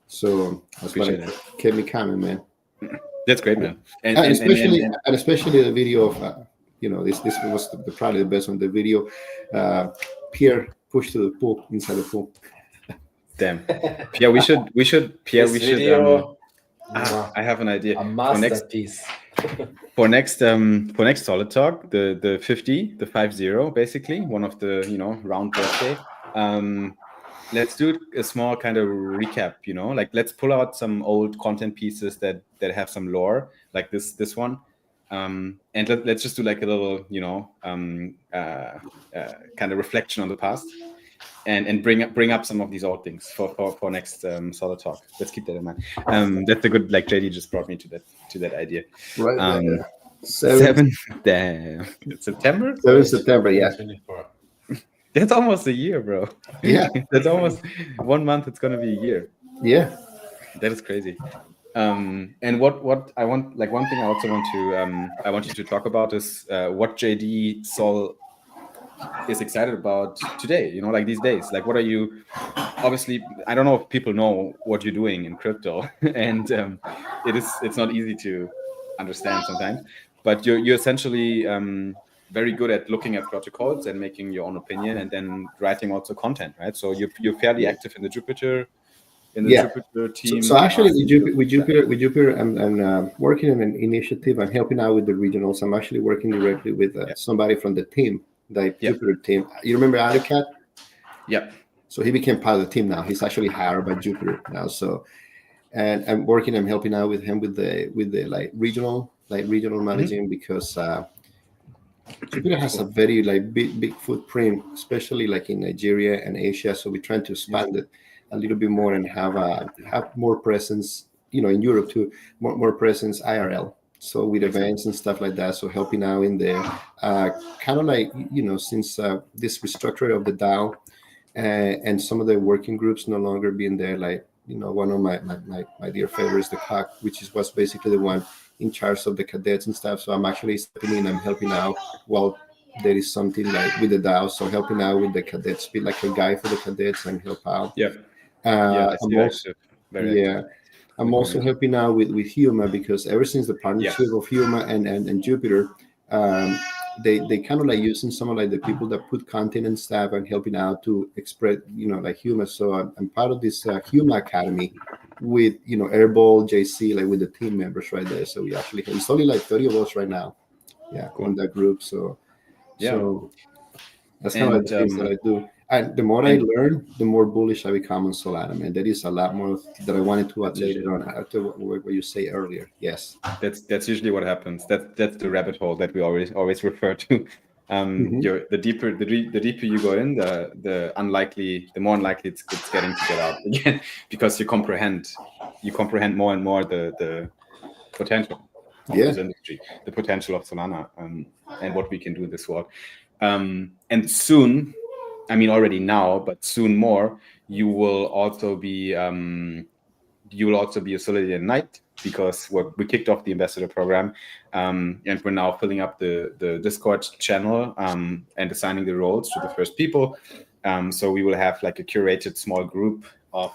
So that's what kept me coming, man. That's great, man. And especially the video of this was probably the best one. The video, Pierre pushed to the pool, inside the pool. Damn. Yeah, we should Pierre. This we should. video, I have an idea. a masterpiece. For next Solid Talk, the 50, the 50, basically one of the round birthday. Let's do a small kind of recap. Like let's pull out some old content pieces that have some lore, like this one, and let's just do like a little kind of reflection on the past. And bring up some of these old things for next Solid Talk. Let's keep that in mind. That's a good, like JD just brought me to that idea. Right. 7 damn September. 7 September. Yeah. 24. That's almost a year, bro. Yeah. That's almost 1 month. It's gonna be a year. Yeah. That is crazy. And what I want, like one thing I also want you to talk about is what JD Sol is excited about today, like these days. Like what are you, obviously I don't know if people know what you're doing in crypto and it's not easy to understand sometimes, but you're essentially very good at looking at protocols and making your own opinion and then writing also content, right? So you're fairly active in the Jupiter Jupiter team. So actually with Jupiter I'm working on an initiative. I'm helping out with the regionals. I'm actually working directly with somebody from the team, the Jupiter team. You remember Elliott? Yeah. So he became part of the team now. He's actually hired by Jupiter now. So, and I'm helping out with him with the like regional managing, because Jupiter has a very like big footprint, especially like in Nigeria and Asia. So we're trying to expand it a little bit more and have more presence, in Europe too, more presence IRL. So with events and stuff like that. So helping out in there, kind of like, since this restructuring of the DAO and some of the working groups no longer being there, like, one of my dear favorites, the Fock, which was basically the one in charge of the cadets and stuff. So I'm actually stepping in, I'm helping out while there is something like with the DAO. So helping out with the cadets, be like a guy for the cadets and help out. Yeah. I'm also helping out with Huma, because ever since the partnership of Huma and Jupiter, they kind of like using some of like the people that put content and stuff and helping out to express, like Huma. So I'm part of this Huma Academy, with Airball, JC, like with the team members right there. So we actually it's only like 30 of us right now, on that group. So that's kind of like the things that I do. And the more I learn, the more bullish I become on Solana, man. There is a lot more that I wanted to add later on after what you say earlier. Yes, that's usually what happens. That's the rabbit hole that we always refer to. The deeper you go in, the more unlikely it's getting to get out again, because you comprehend more and more the potential of this industry, the potential of Solana, and what we can do in this world. And soon, I mean already now, but soon more, you will also be a Solidian Knight, because we kicked off the ambassador program, and we're now filling up the Discord channel and assigning the roles to the first people. So we will have like a curated small group of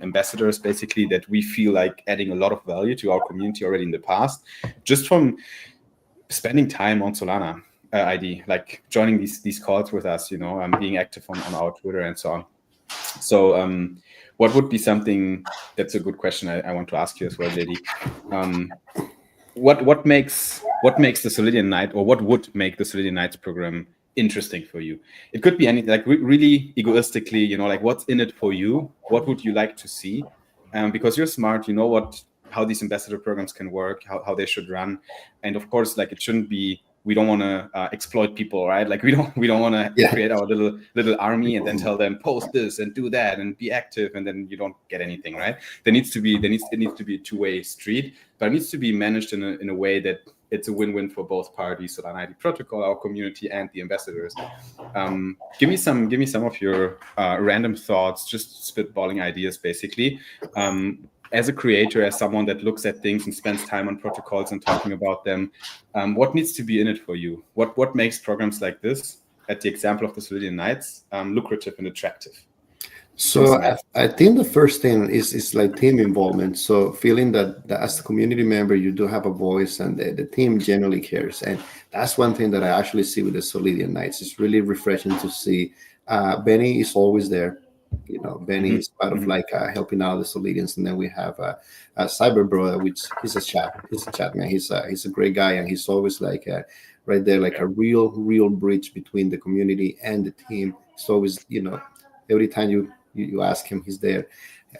ambassadors, basically, that we feel like adding a lot of value to our community already in the past, just from spending time on Solana ID, like joining these calls with us, being active on our Twitter and so on. So what would be something, that's a good question I want to ask you as well, JD. What makes the Solidian Knight, or what would make the Solidian Knights program interesting for you? It could be anything, like really egoistically, like what's in it for you? What would you like to see? Because you're smart, you know how these ambassador programs can work, how they should run. And of course, like it shouldn't be, we don't want to exploit people, right? Like we don't want to create our little army and then tell them post this and do that and be active, and then you don't get anything, right? It needs to be a two-way street, but it needs to be managed in a way that it's a win-win for both parties, Solana ID protocol, our community, and the ambassadors. Give me some of your random thoughts, just spitballing ideas, basically. As a creator, as someone that looks at things and spends time on protocols and talking about them, what needs to be in it for you? What makes programs like this, at the example of the Solidian Knights, lucrative and attractive? So I think the first thing is like team involvement. So feeling that as a community member, you do have a voice, and the team generally cares. And that's one thing that I actually see with the Solidian Knights. It's really refreshing to see. Benny is always there. Benny is part of like helping out the Solidians, and then we have a Cyber Brother, which he's a chat man. He's a great guy, and he's always like right there, like a real bridge between the community and the team. It's always, every time you ask him, he's there,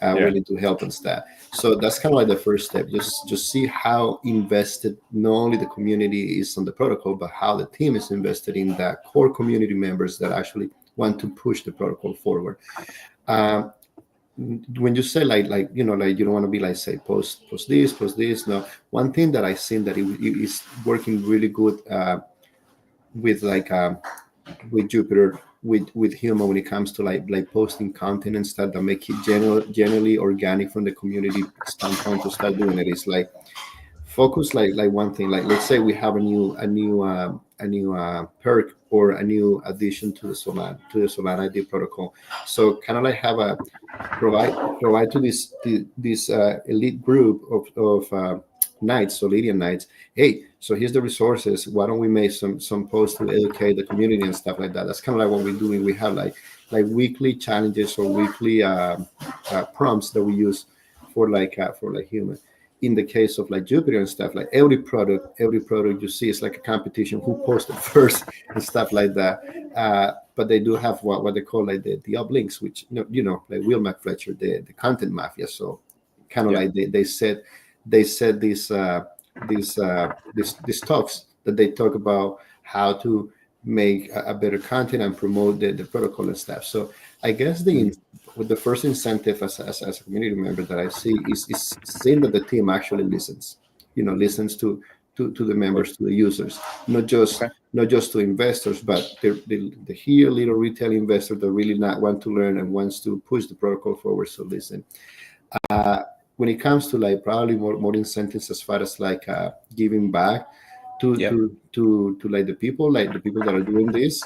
willing to help and stuff. So that's kind of like the first step. Just see how invested not only the community is on the protocol, but how the team is invested in the core community members that actually want to push the protocol forward. When you say like you don't want to be like, say, post this. No, one thing that I've seen that it is working really good with Jupiter, with Huma, when it comes to like posting content and stuff that make it generally organic from the community standpoint to start doing it. Is like focus like one thing. Like let's say we have a new perk or a new addition to the Solana ID protocol. So kind of like have a provide to this elite group of Knights, Solidian Knights. Hey, so here's the resources. Why don't we make some posts to educate the community and stuff like that? That's kind of like what we're doing. We have like weekly challenges or weekly prompts that we use for Huma. In the case of like Jupiter and stuff, like every product you see is like a competition, who posted first and stuff like that. But they do have what they call like the uplinks, which like Will McFletcher, the content mafia. So kind of like they said these talks that they talk about how to make a better content and promote the protocol and stuff. So I guess with the first incentive as a community member that I see is seeing that the team actually listens to the members, to the users, not just to investors, but the here little retail investor that really not want to learn and wants to push the protocol forward. So listen. When it comes to like probably more incentives as far as like giving back to like the people that are doing this.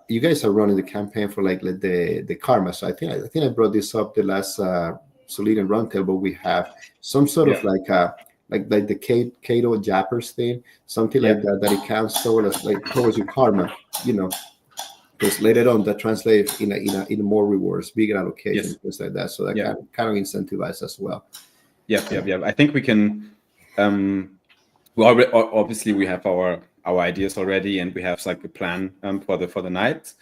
You guys are running the campaign for like the karma. So I think I brought this up the last Solidian roundtable. We have some sort of like the Cato Jappers thing, something like that it counts towards your karma. because later on that translates in more rewards, bigger allocation, things like that. So that kind of incentivize as well. Yeah. I think we can. Obviously we have our ideas already, and we have like a plan for the Knights.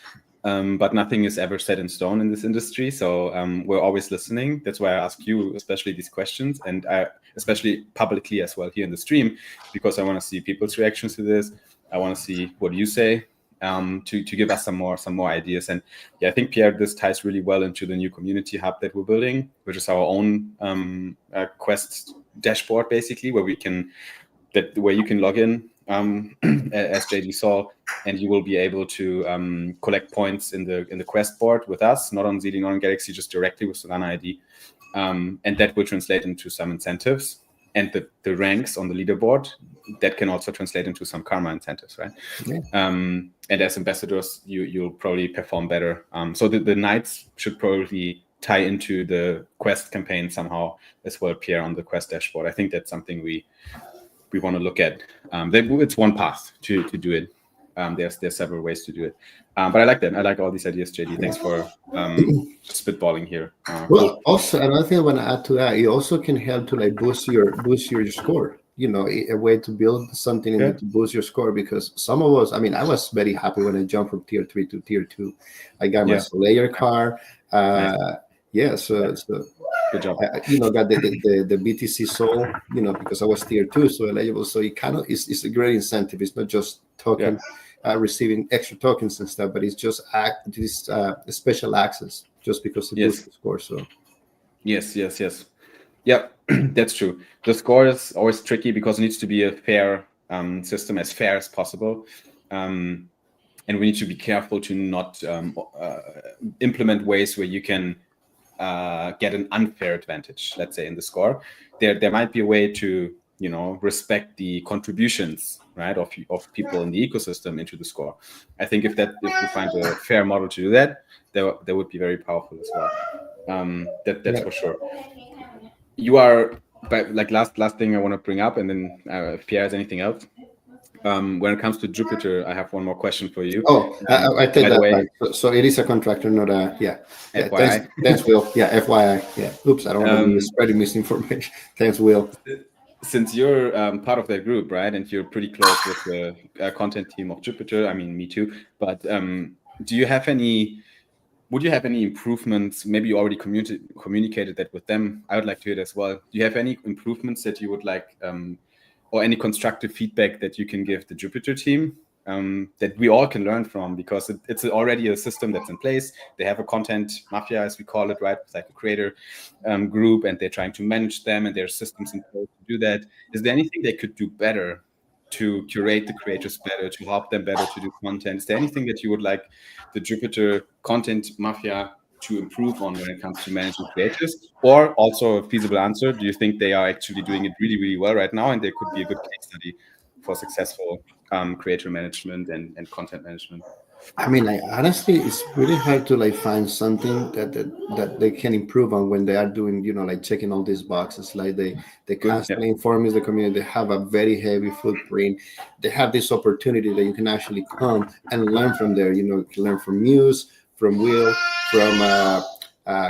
But nothing is ever set in stone in this industry. So we're always listening. That's why I ask you, especially these questions, and especially publicly as well here in the stream, because I want to see people's reactions to this. I want to see what you say to give us some more ideas. And I think, Pierre, this ties really well into the new community hub that we're building, which is our own Quest dashboard, basically, where you can log in as JD saw, and you will be able to collect points in the Quest board with us, not on ZD, not on Galaxy, just directly with Solana ID. And that will translate into some incentives, and the ranks on the leaderboard, that can also translate into some karma incentives, right? Yeah. And as ambassadors, you'll probably perform better. So the Knights should probably tie into the Quest campaign somehow as well, Pierre, on the Quest dashboard. I think that's something we want to look at. It's one path to do it. There's several ways to do it, but I like that. I like all these ideas, JD. Thanks for spitballing here. Well, also another thing I want to add to that, it also can help to like boost your score. You know, a way to build something and to boost your score, because some of us, I mean, I was very happy when I jumped from tier 3 to tier 2. I got my Slayer car. So good job. Got the BTC Soul, because I was tier 2, so eligible. So it kind of is a great incentive. It's not just token receiving extra tokens and stuff, but it's just special access just because it boosts the score. So yes. Yeah, that's true. The score is always tricky because it needs to be a fair system, as fair as possible. And we need to be careful to not implement ways where you can get an unfair advantage, let's say, in the score. There might be a way to respect the contributions, right, of people in the ecosystem into the score. I think if we find a fair model to do that, that would be very powerful as well. That's for sure. You are, but like last thing I want to bring up, and then if Pierre has anything else. When it comes to Jupiter, I have one more question for you. Oh, I take that back. So it is a contractor, not a FYI. Thanks, Will. Yeah, FYI. Yeah. Oops, I don't want to be spreading misinformation. Thanks, Will. Since you're part of that group, right, and you're pretty close with the content team of Jupiter, I mean, me too. But would you have any improvements? Maybe you already communicated that with them. I would like to hear it as well. Do you have any improvements that you would like, or any constructive feedback that you can give the Jupiter team that we all can learn from? Because it's already a system that's in place. They have a content mafia, as we call it, right? It's like a creator group, and they're trying to manage them, and there are systems in place to do that. Is there anything they could do better to curate the creators better, to help them better to do content? Is there anything that you would like the Jupiter content mafia to improve on when it comes to managing creators? Or also a feasible answer, do you think they are actually doing it really, really well right now, and they could be a good case study for successful creator management and content management? I mean, honestly, it's really hard to find something that they can improve on when they are doing, checking all these boxes. Like they constantly inform the community. They have a very heavy footprint. They have this opportunity that you can actually come and learn from there. You can learn from Muse, from Will, from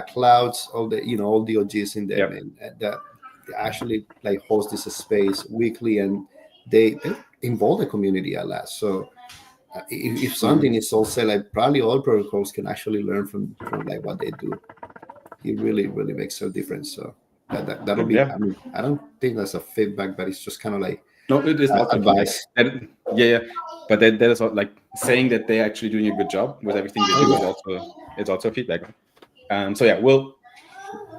Clouds, all the OGs in there, and that they actually host this space weekly, and they involve the community a lot. So if something is also probably all protocols can actually learn from what they do. It really makes a difference. So that'll be. I mean, I don't think that's a feedback, but it's just kind of no, it is not advice. But that is saying that they're actually doing a good job with everything they do. It's also feedback. Will,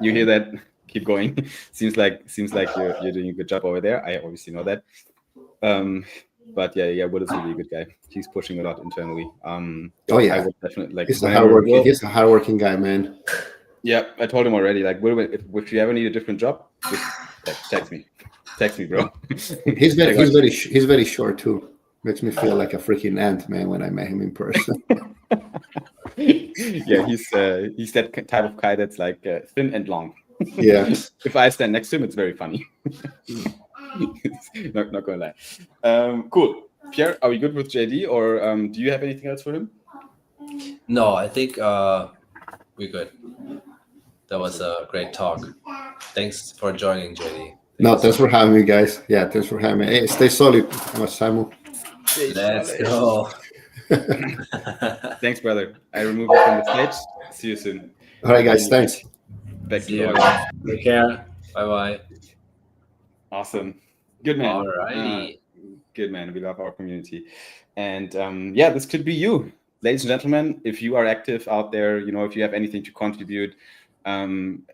you hear that? Keep going. seems like you're doing a good job over there. I obviously know that. But Will is a really good guy. He's pushing a lot internally. I would definitely he's a hardworking guy, man. Yeah, I told him already. Will, if you ever need a different job, just text me. Text me, bro. He's very short too. Makes me feel like a freaking ant, man, when I met him in person. He's that type of guy that's thin and long. Yeah. If I stand next to him, it's very funny. not gonna lie. Cool. Pierre, are we good with JD, or do you have anything else for him? No, I think we're good. That was a great talk. Thanks for joining, JD. No, thanks for having me, guys. Yeah, thanks for having me. Hey, stay solid, Simon. Let's go. Thanks, brother. I remove you from the stage. See you soon. All right, guys. Thanks. Back See to you. the audience. Take care. Bye-bye. Awesome. Good man. Alrighty. Good man. We love our community. And yeah, this could be you. Ladies and gentlemen, if you are active out there, if you have anything to contribute,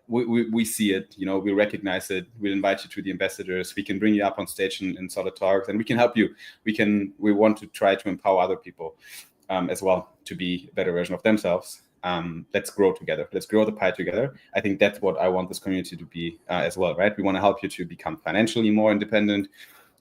we see it, we recognize it. We'll invite you to the ambassadors. We can bring you up on stage in Solid Talks, and we can help you. We want to try to empower other people as well to be a better version of themselves. Let's grow together. Let's grow the pie together. I think that's what I want this community to be as well, right? We want to help you to become financially more independent,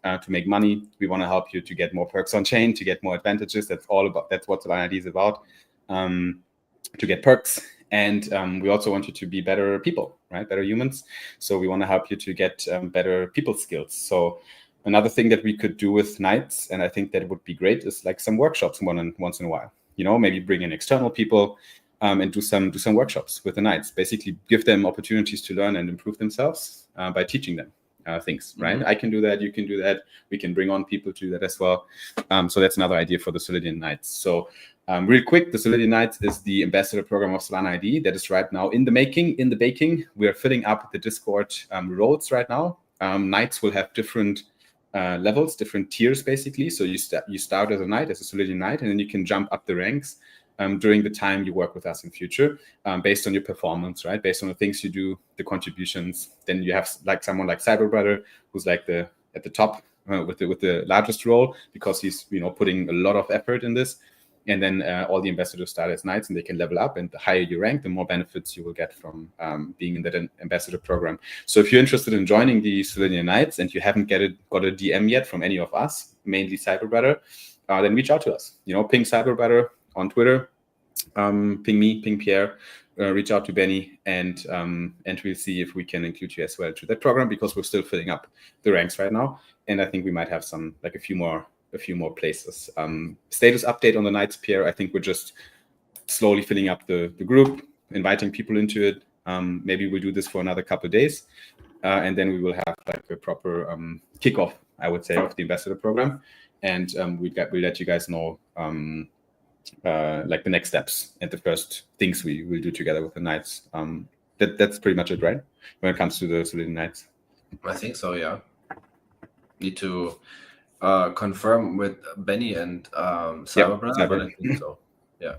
to make money. We want to help you to get more perks on chain, to get more advantages. That's what Solana ID is about, to get perks. And we also want you to be better people, right? Better humans. So we want to help you to get better people skills. So another thing that we could do with Knights, and I think that would be great, is like some workshops once in a while. Maybe bring in external people and do some workshops with the Knights. Basically, give them opportunities to learn and improve themselves by teaching them things, right? Mm-hmm. I can do that. You can do that. We can bring on people to do that as well. So that's another idea for the Solidian Knights. So real quick, the Solidian Knights is the ambassador program of Solana ID that is right now in the baking. We are filling up the Discord roles right now. Knights will have different levels, different tiers, basically. So you start as a Knight, as a Solidian Knight, and then you can jump up the ranks during the time you work with us in future, based on your performance, right? Based on the things you do, the contributions. Then you have like someone like Cyber Brother, who's like at the top with the largest role, because he's putting a lot of effort in this. And then all the ambassadors start as Knights, and they can level up. And the higher you rank, the more benefits you will get from being in that ambassador program. So if you're interested in joining the Solidian Knights and you haven't got a DM yet from any of us, mainly Cyber Brother, then reach out to us. Ping Cyber Brother on Twitter, ping me, ping Pierre, reach out to Benny, and we'll see if we can include you as well to that program, because we're still filling up the ranks right now. And I think we might have a few more places. Status update on the Knights, Pierre. I think we're just slowly filling up the group, inviting people into it. Maybe we'll do this for another couple of days, and then we will have like a proper kickoff, I would say, of the ambassador program, and we'll let you guys know like the next steps and the first things we will do together with the Knights. That's pretty much it, right? When it comes to the Solidian Knights, I think so. Yeah, need to confirm with Benny and Cyber Brother, but I think so. Yeah.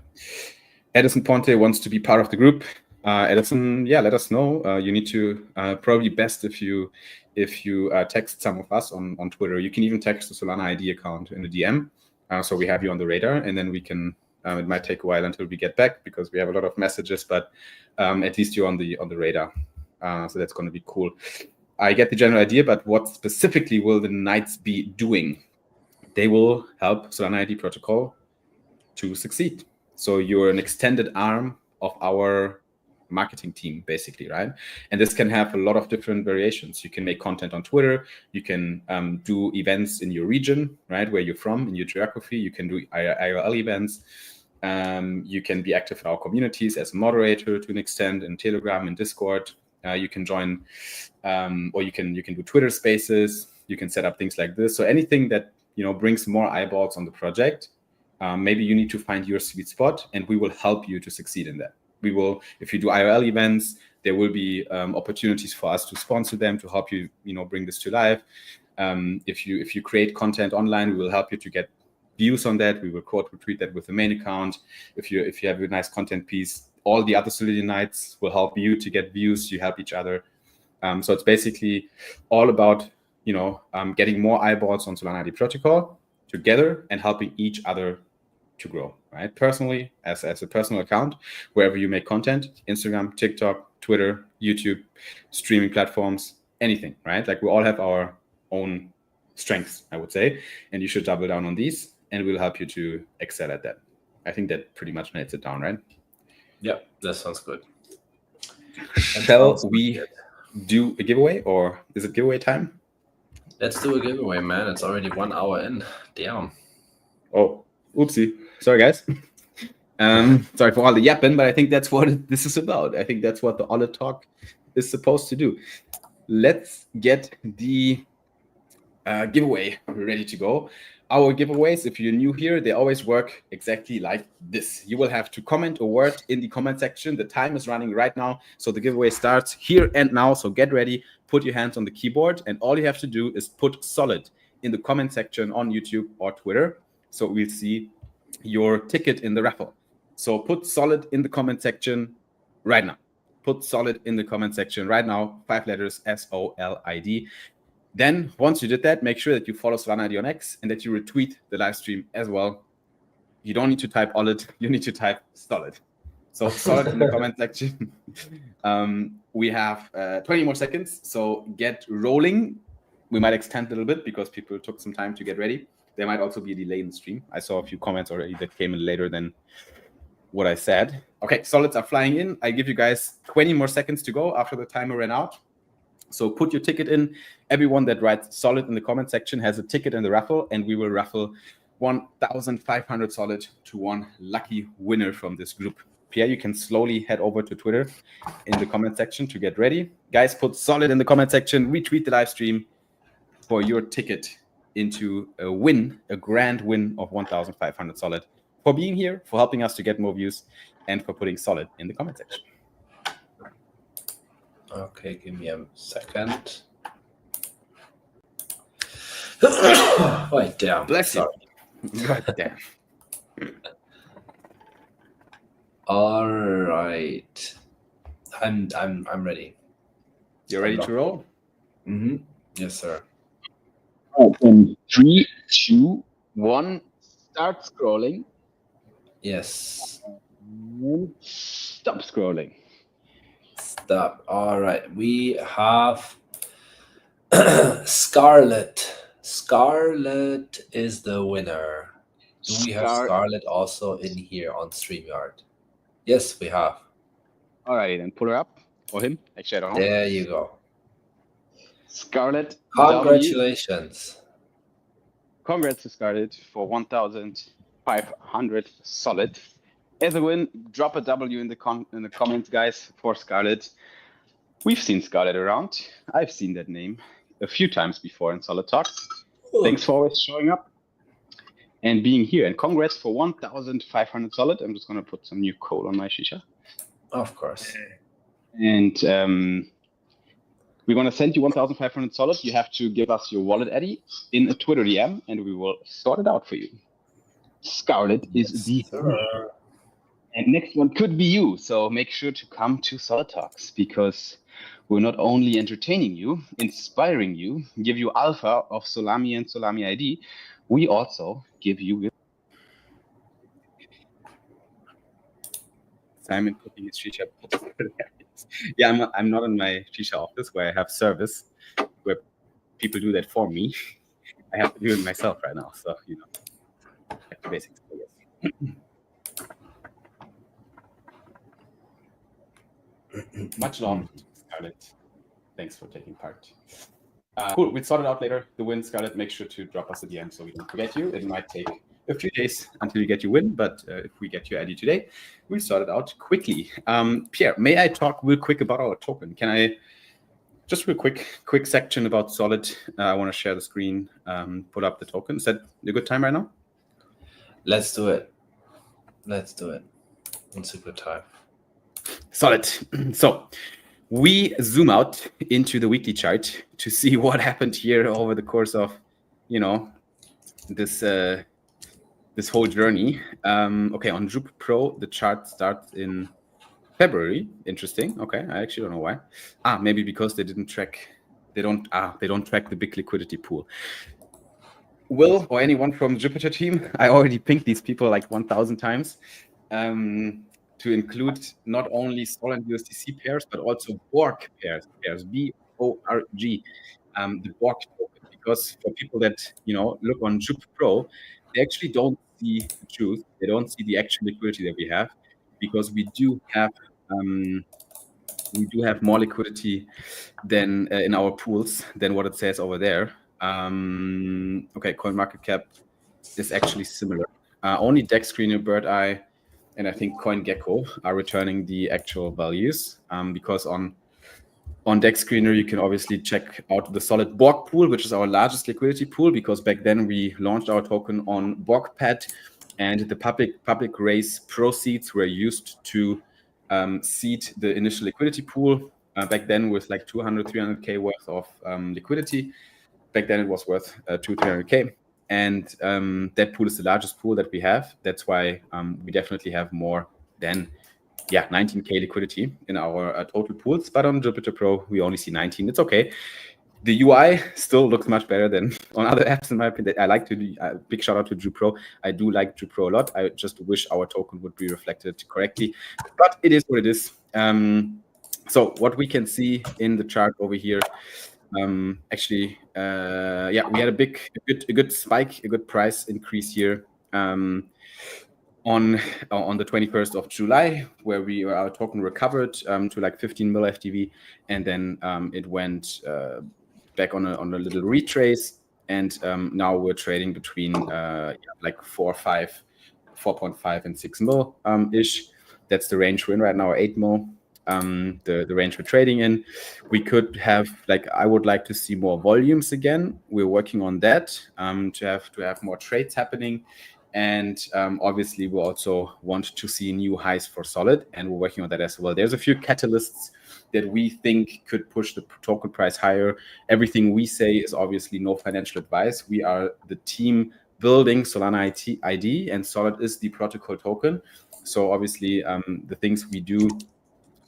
Edison Ponte wants to be part of the group. Edison, yeah, let us know. You need to probably best if you text some of us on Twitter. You can even text the Solana ID account in the DM, so we have you on the radar, and then we can. It might take a while until we get back because we have a lot of messages, but at least you're on the radar. So that's going to be cool. I get the general idea, but what specifically will the Knights be doing? They will help Solana ID protocol to succeed. So you're an extended arm of our marketing team, basically, right? And this can have a lot of different variations. You can make content on Twitter. You can do events in your region, right, where you're from, in your geography. You can do IRL events. You can be active in our communities as a moderator to an extent in Telegram and Discord. You can join, or you can do Twitter Spaces. You can set up things like this. So anything that brings more eyeballs on the project. Maybe you need to find your sweet spot, and we will help you to succeed in that. We will, if you do IRL events, there will be opportunities for us to sponsor them, to help you, bring this to life. If you create content online, we will help you to get views on that. We will quote retweet that with the main account. If you have a nice content piece, all the other Solidian Knights will help you to get views. You help each other. So it's basically all about getting more eyeballs on Solana ID protocol together and helping each other to grow, right? Personally, as a personal account, wherever you make content, Instagram, TikTok, Twitter, YouTube, streaming platforms, anything, right? Like we all have our own strengths, I would say, and you should double down on these, and we'll help you to excel at that. I think that pretty much nails it down, right? Yeah, that sounds good. Shall we do a giveaway, or is it giveaway time? Let's do a giveaway, man. It's already 1 hour in. Damn. Oh, oopsie. Sorry, guys. Sorry for all the yapping, but I think that's what this is about. I think that's what the Ollet talk is supposed to do. Let's get the giveaway ready to go. Our giveaways, if you're new here, they always work exactly like this. You will have to comment a word in the comment section. The time is running right now, so the giveaway starts here and now. So get ready, put your hands on the keyboard, and all you have to do is put solid in the comment section on YouTube or Twitter. So we'll see your ticket in the raffle. So put solid in the comment section right now. Put solid in the comment section right now. 5 letters, SOLID. Then once you did that, make sure that you follow Solana ID on X and that you retweet the live stream as well. You don't need to type OLID, you need to type solid. So solid in the comment section. We have 20 more seconds, so get rolling. We might extend a little bit because people took some time to get ready. There might also be a delay in the stream. I saw a few comments already that came in later than what I said. Okay, solids are flying in. I give you guys 20 more seconds to go after the timer ran out. So put your ticket in. Everyone that writes solid in the comment section has a ticket in the raffle, and we will raffle 1,500 solid to one lucky winner from this group. Pierre, you can slowly head over to Twitter in the comment section to get ready. Guys, put solid in the comment section. Retweet the live stream for your ticket into a win, a grand win of 1,500 solid, for being here, for helping us to get more views, and for putting solid in the comment section. Okay, give me a second. Right down. Bless you. Right down. All right. I'm ready. You're ready to roll? Mm-hmm. Yes, sir. In 3, 2, 1, start scrolling. Yes. Stop scrolling. Stop. All right. We have Scarlet. Scarlet is the winner. Do we have Scarlet also in here on StreamYard? Yes, we have. All right, then pull her up. Or him. Actually, I don't know. There you go. Scarlet. Congratulations. Congrats to Scarlet for 1,500 solid. As a win, drop a W in the comments, guys, for Scarlet. We've seen Scarlet around. I've seen that name a few times before in Solid Talks. Thanks for always showing up and being here. And congrats for 1,500 solid. I'm just going to put some new coal on my shisha. Of course. And we're going to send you 1,500 solid. You have to give us your wallet ID in a Twitter DM, and we will sort it out for you. Scarlet is the winner. And next one could be you. So make sure to come to Solid Talks, because we're not only entertaining you, inspiring you, give you alpha of Solami and Solami ID, we also give you Simon cooking his shisha. Yeah, I'm not in my shisha office where I have service, where people do that for me. I have to do it myself right now. So, you know, back to basics, I guess. Much love, Scarlett. Thanks for taking part. Cool. We'll sort it out later. The win, Scarlett. Make sure to drop us a DM so we don't forget you. It might take a few days until you get your win, but if we get your ID today, we'll sort it out quickly. Pierre, may I talk real quick about our token? Can I just real quick section about Solid? I want to share the screen, put up the token. Is that a good time right now? Let's do it. Let's do it. It's a good time. Solid. So we zoom out into the weekly chart to see what happened here over the course of, you know, this whole journey. Okay, on Jup Pro, the chart starts in February. Interesting. Okay, I actually don't know why. Maybe because they didn't track. They don't track the big liquidity pool. Will or anyone from Jupiter team? I already pinged these people like 1,000 times. To include not only Sol and USDC pairs, but also Borg pairs, B-O-R-G, the Borg token. Because for people that, you know, look on Jup Pro, they actually don't see the truth. They don't see the actual liquidity that we have, because we do have more liquidity than in our pools than what it says over there. Okay, CoinMarketCap is actually similar. Only DEX Screener, Bird Eye, and I think CoinGecko are returning the actual values, because on Dex Screener, you can obviously check out the Solid Borg pool, which is our largest liquidity pool, because back then we launched our token on BorgPad, and the public raise proceeds were used to seed the initial liquidity pool. Back then with like 200, 300K worth of liquidity. Back then it was worth 200-300K. And that pool is the largest pool that we have. That's why we definitely have more than 19K liquidity in our total pools. But on Jupiter Pro, we only see 19. It's okay. The UI still looks much better than on other apps, in my opinion. I like to do big shout out to Jupro. I do like Jupro a lot. I just wish our token would be reflected correctly, but it is what it is. So what we can see in the chart over here, actually, we had a good spike, a good price increase here. On the 21st of July, where our token recovered to like 15 mil FTV, and then it went back on a little retrace, and now we're trading between like 4.5 and 6 mil ish. That's the range we're in right now, 8 mil. The range we're trading in. We could have, like, I would like to see more volumes again. We're working on that to have more trades happening. And obviously, we also want to see new highs for Solid, and we're working on that as well. There's a few catalysts that we think could push the token price higher. Everything we say is obviously no financial advice. We are the team building Solana ID, and Solid is the protocol token. So obviously, the things we do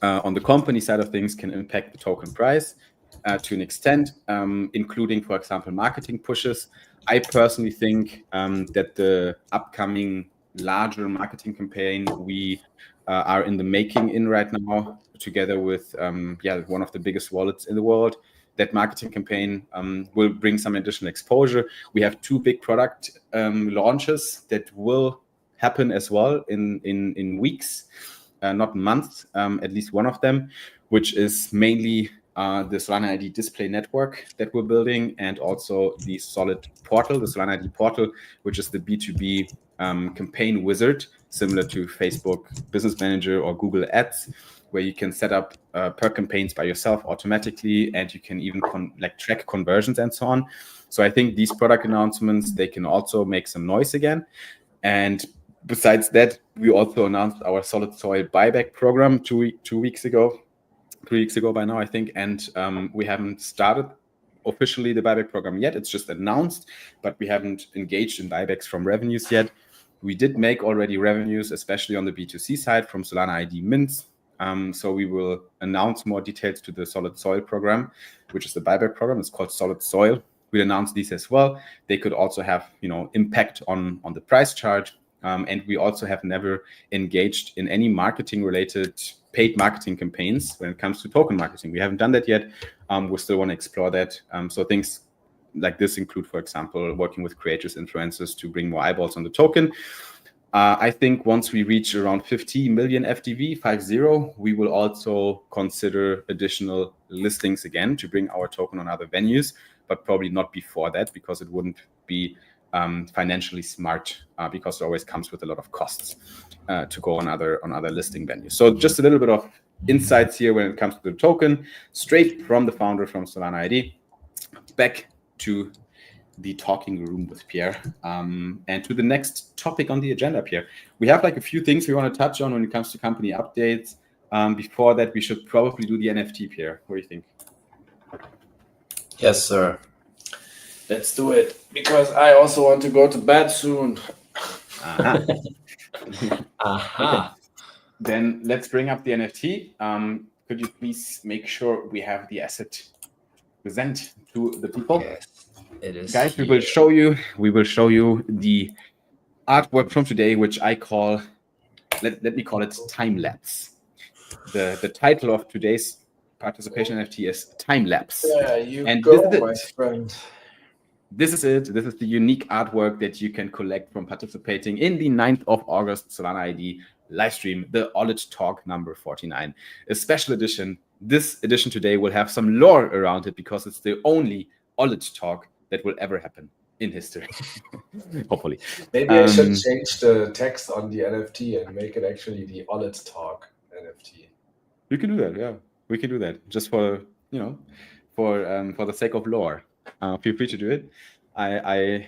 on the company side of things can impact the token price to an extent, including, for example, marketing pushes. I personally think that the upcoming larger marketing campaign we are in the making in right now, together with one of the biggest wallets in the world, that marketing campaign will bring some additional exposure. We have 2 big product launches that will happen as well in weeks, not months, at least one of them, which is mainly the Solana ID display network that we're building, and also the Solid portal, the Solana ID portal, which is the B2B campaign wizard, similar to Facebook Business Manager or Google Ads, where you can set up per campaigns by yourself automatically, and you can even track conversions and so on. So I think these product announcements, they can also make some noise again. And besides that, we also announced our Solid Soil buyback program 3 weeks ago by now, I think. And we haven't started officially the buyback program yet. It's just announced, but we haven't engaged in buybacks from revenues yet. We did make already revenues, especially on the B2C side from Solana ID mints. So we will announce more details to the Solid Soil program, which is the buyback program. It's called Solid Soil. We'll announce these as well. They could also have, impact on the price chart. And we also have never engaged in any marketing-related paid marketing campaigns when it comes to token marketing. We haven't done that yet. We still want to explore that. So things like this include, for example, working with creators, influencers to bring more eyeballs on the token. I think once we reach around 50 million FTV, 50, we will also consider additional listings again to bring our token on other venues, but probably not before that, because it wouldn't be financially smart, because it always comes with a lot of costs to go on other listing venues. So just a little bit of insights here when it comes to the token, straight from the founder from Solana ID. Back to the talking room with Pierre, and to the next topic on the agenda, Pierre. We have a few things we want to touch on when it comes to company updates. Before that, we should probably do the NFT, Pierre. What do you think? Yes, sir. Let's do it, because I also want to go to bed soon. Okay. Then let's bring up the NFT. Could you please make sure we have the asset present to the people? Yes, it is. Guys, here. we will show you the artwork from today, which I call, let me call it time lapse. The title of today's participation NFT is time lapse. There you and go, my friend. This is it. This is the unique artwork that you can collect from participating in the 9th of August Solana ID live stream, the Elliott Talk number 49, a special edition. This edition today will have some lore around it, because it's the only Elliott Talk that will ever happen. in history. Hopefully. Maybe I should change the text on the NFT and make it actually the Elliott Talk NFT. We can do that, yeah. We can do that just for the sake of lore. Feel free to do it.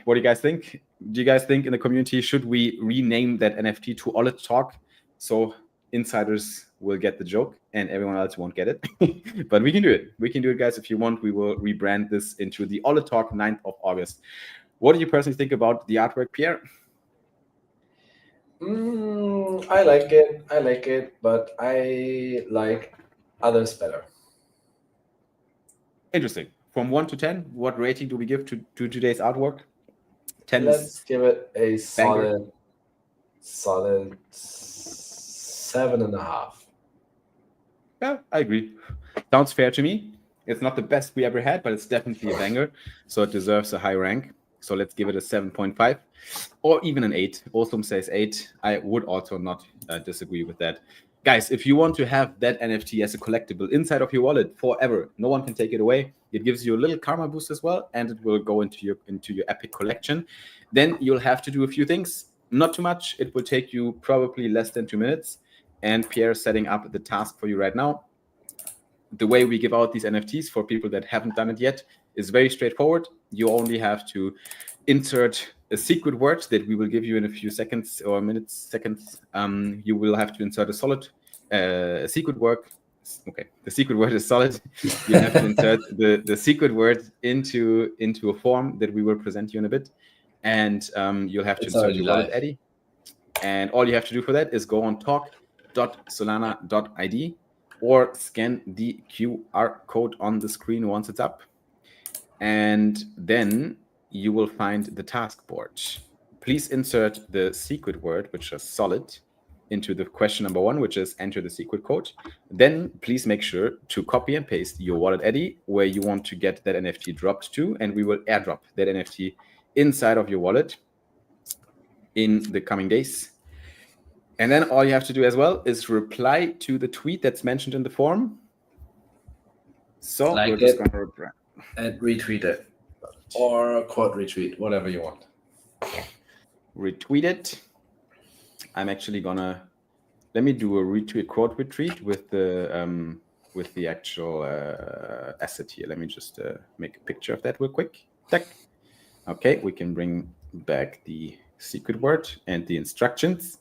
What do you guys think? Do you guys think in the community should we rename that NFT to Elliott Talk so insiders will get the joke and everyone else won't get it? But we can do it. We can do it, guys. If you want, we will rebrand this into the Elliott Talk 9th of August. What do you personally think about the artwork, Pierre? I like it, but I like others better. Interesting. From 1 to 10, what rating do we give to today's artwork? 10. Let's give it a solid 7.5. Yeah, I agree. Sounds fair to me. It's not the best we ever had, but it's definitely a banger. So it deserves a high rank. So let's give it a 7.5 or even an 8. Osum says 8. I would also not disagree with that. Guys, if you want to have that NFT as a collectible inside of your wallet forever, no one can take it away. It gives you a little karma boost as well, and it will go into your epic collection. Then you'll have to do a few things. Not too much. It will take you probably less than 2 minutes. And Pierre is setting up the task for you right now. The way we give out these NFTs for people that haven't done it yet is very straightforward. You only have to insert a secret word that we will give you in a few seconds or seconds. You will have to insert a secret word. Okay, the secret word is solid. You have to insert the secret word into a form that we will present you in a bit. And you'll have to insert your wallet ID. And all you have to do for that is go on talk.solana.id or scan the QR code on the screen once it's up. And then you will find the task board. Please insert the secret word, which is solid, into the question number 1, which is enter the secret code. Then please make sure to copy and paste your wallet ID where you want to get that NFT dropped to, and we will airdrop that NFT inside of your wallet in the coming days. And then all you have to do as well is reply to the tweet that's mentioned in the form. So like we're just going to reply. And retweet it. Or quote retweet, whatever you want. Retweet it. I'm actually gonna let me do a quote retweet with the actual asset here. Let me just make a picture of that real quick. Okay, we can bring back the secret word and the instructions.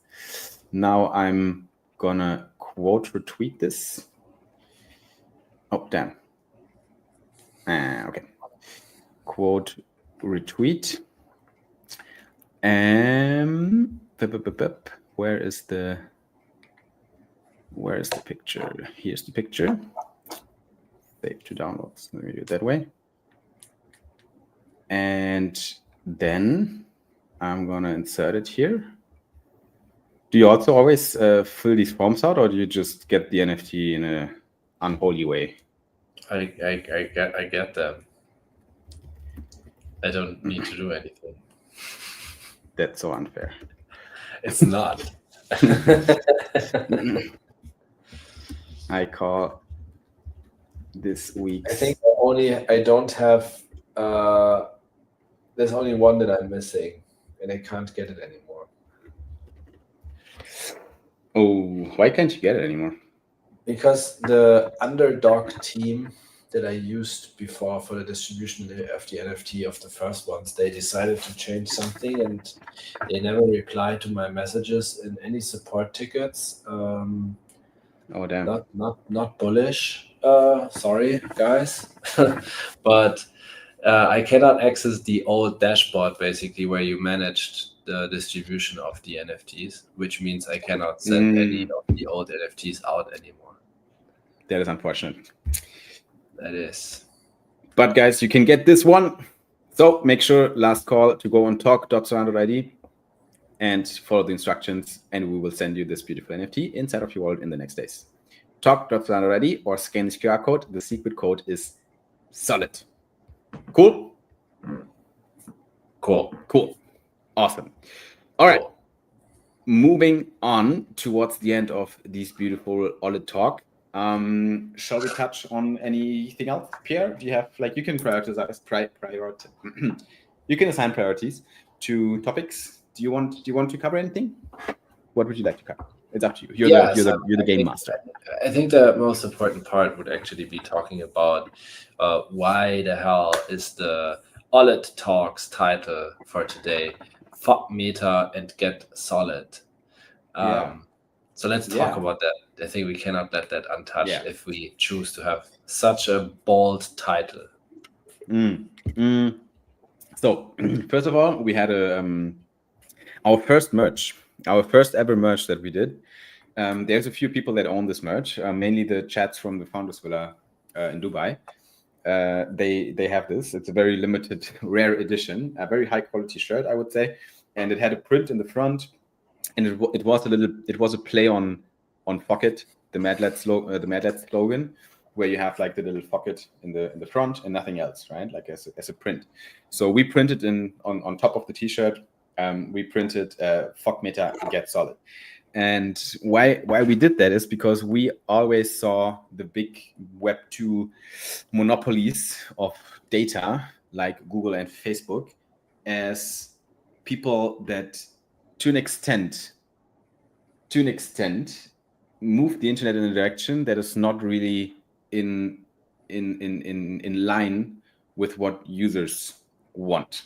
Now I'm gonna quote retweet this. Oh damn. Okay. Quote retweet. Where is the picture? Here's the picture. Save to downloads. Let me do it that way. And then I'm gonna insert it here. Do you also always fill these forms out, or do you just get the NFT in a unholy way? I get them. I don't need to do anything. That's so unfair. It's not. I call this week. I think I don't have. There's only one that I'm missing, and I can't get it anymore. Oh, why can't you get it anymore? Because the underdog team that I used before for the distribution of the NFT of the first ones, they decided to change something, and they never replied to my messages in any support tickets. Oh damn! Not bullish. Sorry, guys, but I cannot access the old dashboard basically where you managed the distribution of the NFTs, which means I cannot send any of the old NFTs out anymore. That is unfortunate. That is. But guys, you can get this one. So make sure, last call, to go on talk.solana.id and follow the instructions, and we will send you this beautiful NFT inside of your wallet in the next days. Talk.solana.id or scan this QR code. The secret code is solid. Cool? Cool. Awesome. All right. Cool. Moving on towards the end of this beautiful Elliott talk. Shall we touch on anything else, Pierre? Do you have, you can prioritize You can assign priorities to topics. Do you want to cover anything? What would you like to cover? It's up to you. You're the game master. I think the most important part would actually be talking about why the hell is the Elliott Talks title for today Fock Meta and Get Solid. So let's talk about that. I think we cannot let that untouched if we choose to have such a bold title. So first of all, we had our first ever merge that we did. There's a few people that own this merch, mainly the chats from the Founders Villa in Dubai. They have this. It's a very limited, rare edition, a very high quality shirt, I would say, and it had a print in the front, and it was a play on Focket, the Mad Lads slogan, where you have like the little Focket in the front and nothing else, right? Like as a print. So we printed on top of the T-shirt. We printed Fock Meta Get Solid. And why we did that is because we always saw the big Web 2 monopolies of data like Google and Facebook as people that to an extent move the internet in a direction that is not really in line with what users want.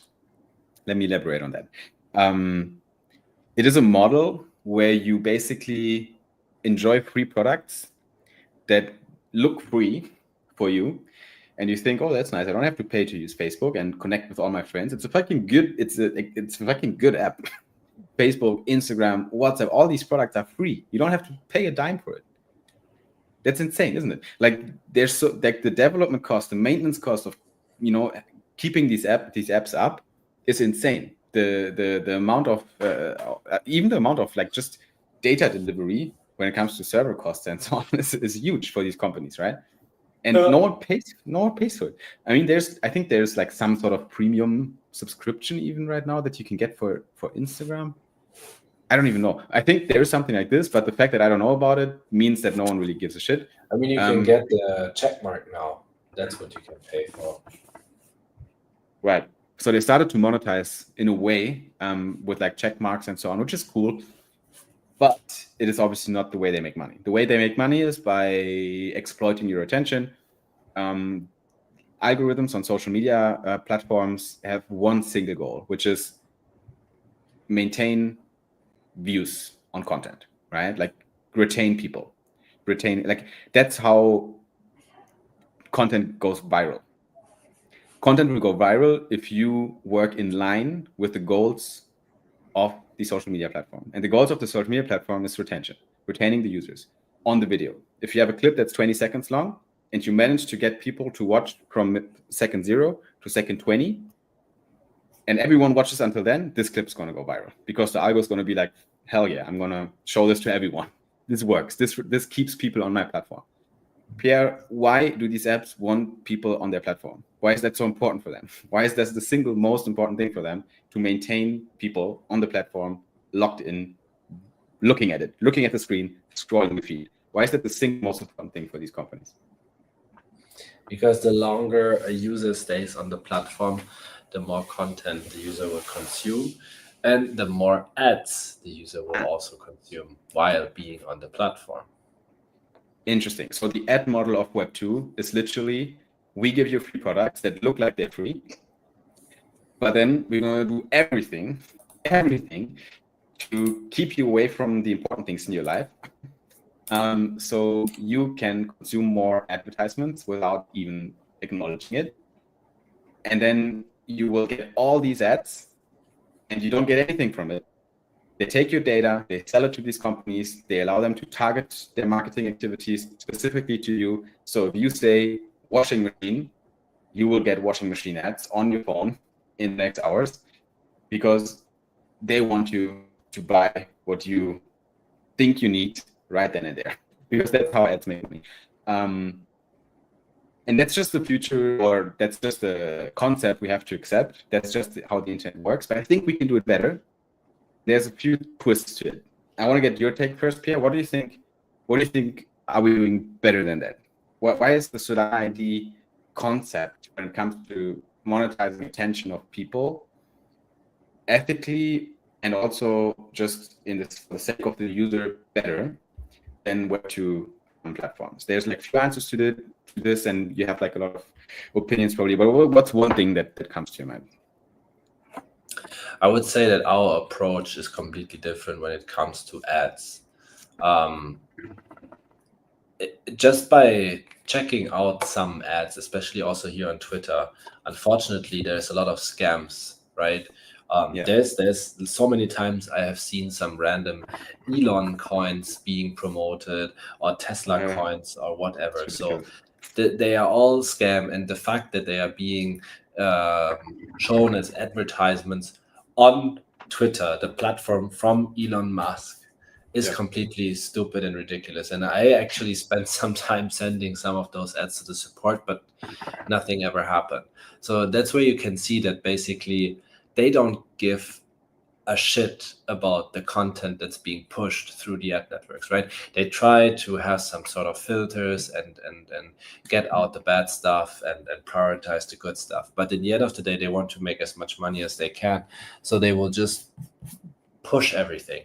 Let me elaborate on that. It is a model where you basically enjoy free products that look free for you, and you think, oh, that's nice. I don't have to pay to use Facebook and connect with all my friends. It's a fucking good app. Facebook, Instagram, WhatsApp, all these products are free. You don't have to pay a dime for it. That's insane, isn't it? Like there's the development cost, the maintenance cost of keeping these apps up is insane. The amount of even the amount of like just data delivery when it comes to server costs and so on is huge for these companies, right? And no one pays for it. I mean, I think there's like some sort of premium subscription even right now that you can get for Instagram. I don't even know. I think there is something like this, but the fact that I don't know about it means that no one really gives a shit. I mean, you can get the check mark now. That's what you can pay for. Right. So they started to monetize in a way with like check marks and so on, which is cool. But it is obviously not the way they make money. The way they make money is by exploiting your attention. Algorithms on social media platforms have one single goal, which is maintain views on content, right? Like retain people. That's how content goes viral. Content will go viral if you work in line with the goals of the social media platform. And the goals of the social media platform is retaining the users on the video. If you have a clip that's 20 seconds long and you manage to get people to watch from second 0 to second 20, and everyone watches until then, this clip is going to go viral because the algo is going to be like, hell yeah, I'm going to show this to everyone. This works. This keeps people on my platform. Pierre, why do these apps want people on their platform? Why is that so important for them? Why is that the single most important thing for them to maintain people on the platform, locked in, looking at the screen, scrolling the feed? Why is that the single most important thing for these companies? Because the longer a user stays on the platform, the more content the user will consume, and the more ads the user will also consume while being on the platform. Interesting. So the ad model of Web 2 is literally, we give you free products that look like they're free, but then we're going to do everything to keep you away from the important things in your life. So you can consume more advertisements without even acknowledging it. And then you will get all these ads and you don't get anything from it. They take your data, they sell it to these companies, they allow them to target their marketing activities specifically to you. So if you say washing machine, you will get washing machine ads on your phone in the next hours because they want you to buy what you think you need right then and there, because that's how ads make money. And that's just the future, or that's just the concept we have to accept. That's just how the internet works. But I think we can do it better. There's a few twists to it. I want to get your take first, Pierre. What do you think? What do you think are we doing better than that? Why is the Solana ID concept, when it comes to monetizing attention of people, ethically and also just for the sake of the user better than Web2 platforms. There's like few answers to this, and you have like a lot of opinions probably. But what's one thing that comes to your mind? I would say that our approach is completely different when it comes to ads. Just by checking out some ads, especially also here on Twitter, unfortunately, there's a lot of scams, right? There's so many times I have seen some random Elon coins being promoted or Tesla coins or whatever. So they are all scam, and the fact that they are being shown as advertisements on Twitter, the platform from Elon Musk, is completely stupid and ridiculous. And I actually spent some time sending some of those ads to the support, but nothing ever happened. So that's where you can see that basically they don't give a shit about the content that's being pushed through the ad networks, right? They try to have some sort of filters and get out the bad stuff and prioritize the good stuff. But in the end of the day, they want to make as much money as they can. So they will just push everything.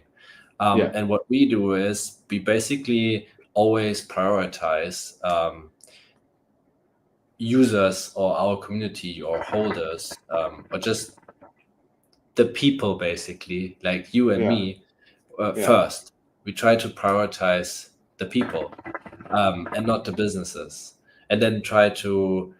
And what we do is we basically always prioritize users or our community or holders or just the people, basically, like you and me, first. We try to prioritize the people and not the businesses, and then try to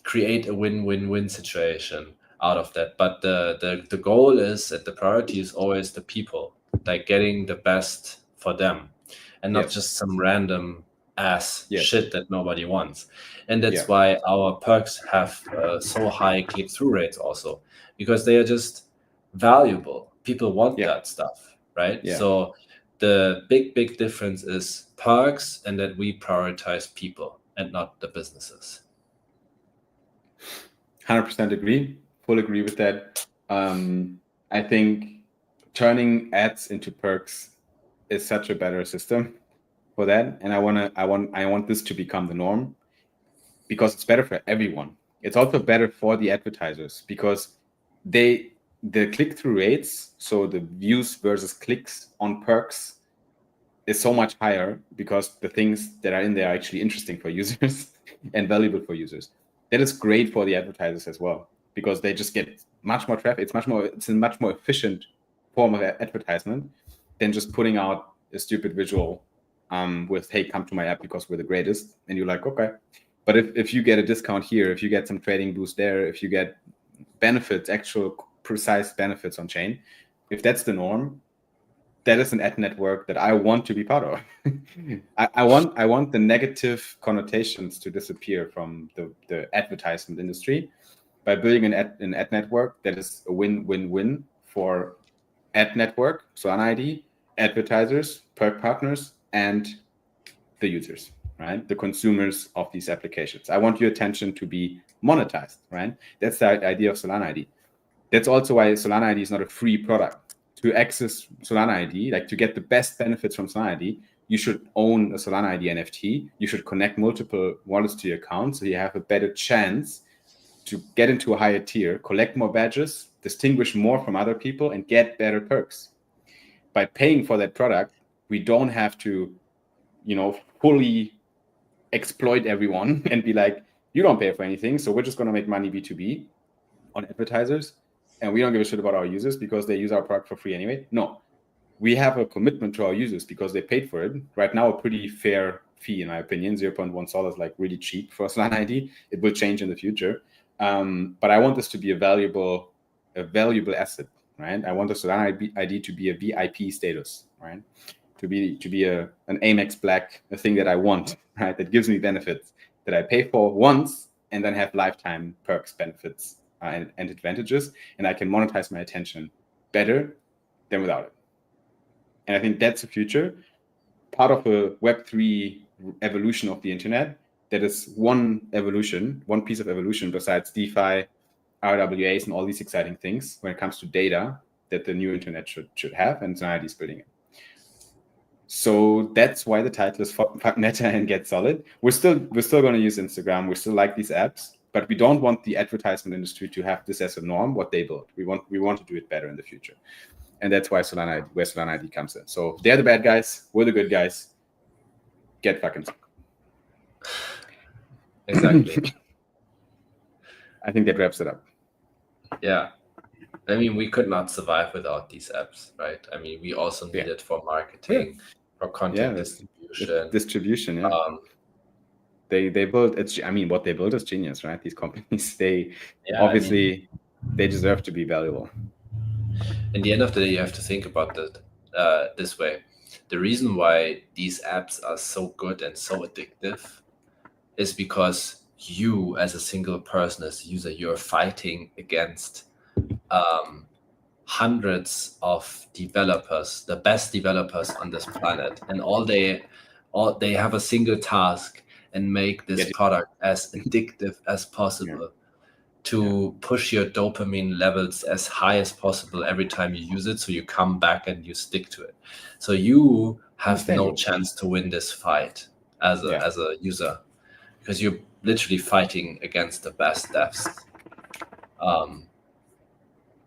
create a win-win-win situation out of that. But the goal is, and the priority is always the people, like getting the best for them and not just some random ass shit that nobody wants. And that's why our perks have so high click-through rates also, because they are just valuable. People want that stuff, right? So the big difference is perks, and that we prioritize people and not the businesses. 100% agree. Full agree with that. I think turning ads into perks is such a better system for that, and I want this to become the norm, because it's better for everyone. It's also better for the advertisers, because the click-through rates, so the views versus clicks on perks, is so much higher because the things that are in there are actually interesting for users and valuable for users. That is great for the advertisers as well, because they just get much more traffic. It's a much more efficient form of advertisement than just putting out a stupid visual with, hey, come to my app because we're the greatest. And you're like, okay. But if you get a discount here, if you get some trading boost there, if you get benefits, actual precise benefits on chain, if that's the norm, that is an ad network that I want to be part of. I want the negative connotations to disappear from the advertisement industry by building an ad network that is a win-win-win for ad network, Solana ID, advertisers, perk partners, and the users, right? The consumers of these applications. I want your attention to be monetized, right? That's the idea of Solana ID. That's also why Solana ID is not a free product. To access Solana ID, like to get the best benefits from Solana ID, you should own a Solana ID NFT. You should connect multiple wallets to your account, so you have a better chance to get into a higher tier, collect more badges, distinguish more from other people, and get better perks. By paying for that product, we don't have to, fully exploit everyone and be like, you don't pay for anything, so we're just going to make money B2B on advertisers, and we don't give a shit about our users because they use our product for free anyway. No, we have a commitment to our users because they paid for it. Right now, a pretty fair fee, in my opinion. 0.1 Sol is like really cheap for Solana ID. It will change in the future. But I want this to be a valuable asset, right? I want the Solana ID to be a VIP status, right? To be an Amex Black, a thing that I want, right? That gives me benefits that I pay for once and then have lifetime perks, benefits, and advantages, and I can monetize my attention better than without it. And I think that's the future. Part of a Web3 evolution of the internet, that is one piece of evolution besides DeFi, RWAs, and all these exciting things when it comes to data that the new internet should have, and Solana is building it. So that's why the title is Fuck Meta and Get Solid. We're still going to use Instagram. We still like these apps. But we don't want the advertisement industry to have this as a norm, what they build. We want to do it better in the future. And that's why Solana ID comes in. So they're the bad guys, we're the good guys. Get fucking stuck. Exactly. I think that wraps it up. Yeah. I mean, we could not survive without these apps, right? I mean, we also need it for marketing, for content distribution. Distribution, yeah. They build it's. I mean, what they build is genius, right? These companies, they obviously they deserve to be valuable. In the end of the day, you have to think about that this way. The reason why these apps are so good and so addictive is because you, as a single person, as a user, you're fighting against hundreds of developers, the best developers on this planet, and all they have a single task and make this product as addictive as possible to push your dopamine levels as high as possible every time you use it, so you come back and you stick to it. So you have no chance to win this fight as a user, because you're literally fighting against the best devs.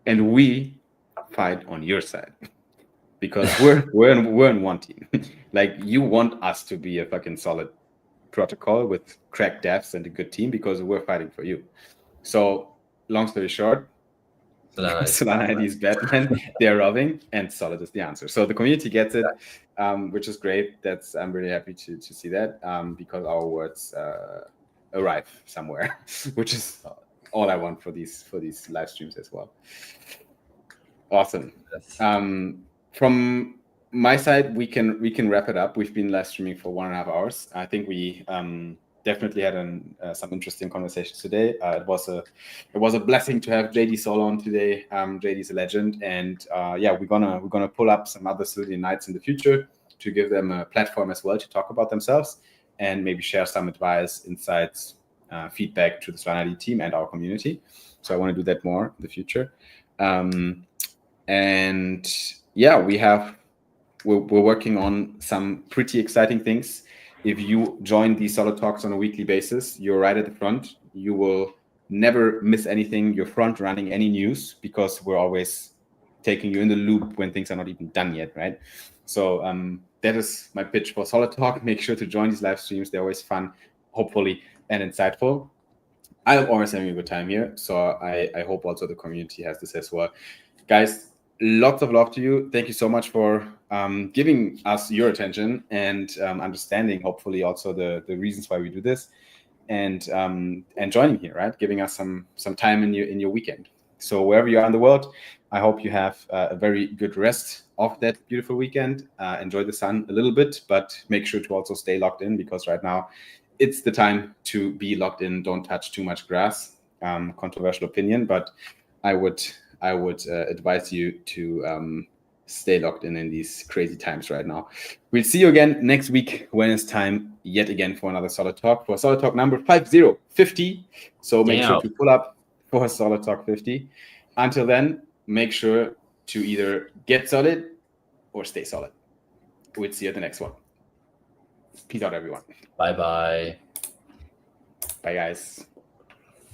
And we fight on your side because we're in one team. Like, you want us to be a fucking solid protocol with crack devs and a good team because we're fighting for you. So, long story short, Solana ID is Batman, they're robbing, and Solid is the answer. So the community gets it, which is great. I'm really happy to see that, because our words arrive somewhere, which is all I want for these live streams as well. Awesome. From my side, we can wrap it up. We've been live streaming for 1.5 hours. I think we definitely had some interesting conversations today. It was a blessing to have JD Sol on today. JD's a legend, and we're gonna pull up some other Solidian Knights in the future to give them a platform as well to talk about themselves and maybe share some advice, insights, feedback to the Solana ID team and our community. So I want to do that more in the future. We're working on some pretty exciting things. If you join these Solid Talks on a weekly basis, you're right at the front. You will never miss anything. You're front running any news because we're always taking you in the loop when things are not even done yet, right? So that is my pitch for Solid Talk. Make sure to join these live streams. They're always fun, hopefully, and insightful. I'm always having a good time here. So I hope also the community has this as well. Guys, lots of love to you. Thank you so much for giving us your attention and understanding, hopefully, also the reasons why we do this, and joining here, right? Giving us some time in your weekend. So wherever you are in the world, I hope you have a very good rest of that beautiful weekend. Enjoy the sun a little bit, but make sure to also stay locked in, because right now it's the time to be locked in. Don't touch too much grass. Controversial opinion, but I would advise you to stay locked in these crazy times right now. We'll see you again next week when it's time yet again for another Solid Talk, for Solid Talk number 50. So make sure to pull up for Solid Talk 50. Until then, make sure to either get solid or stay solid. We'll see you at the next one. Peace out, everyone. Bye-bye. Bye, guys.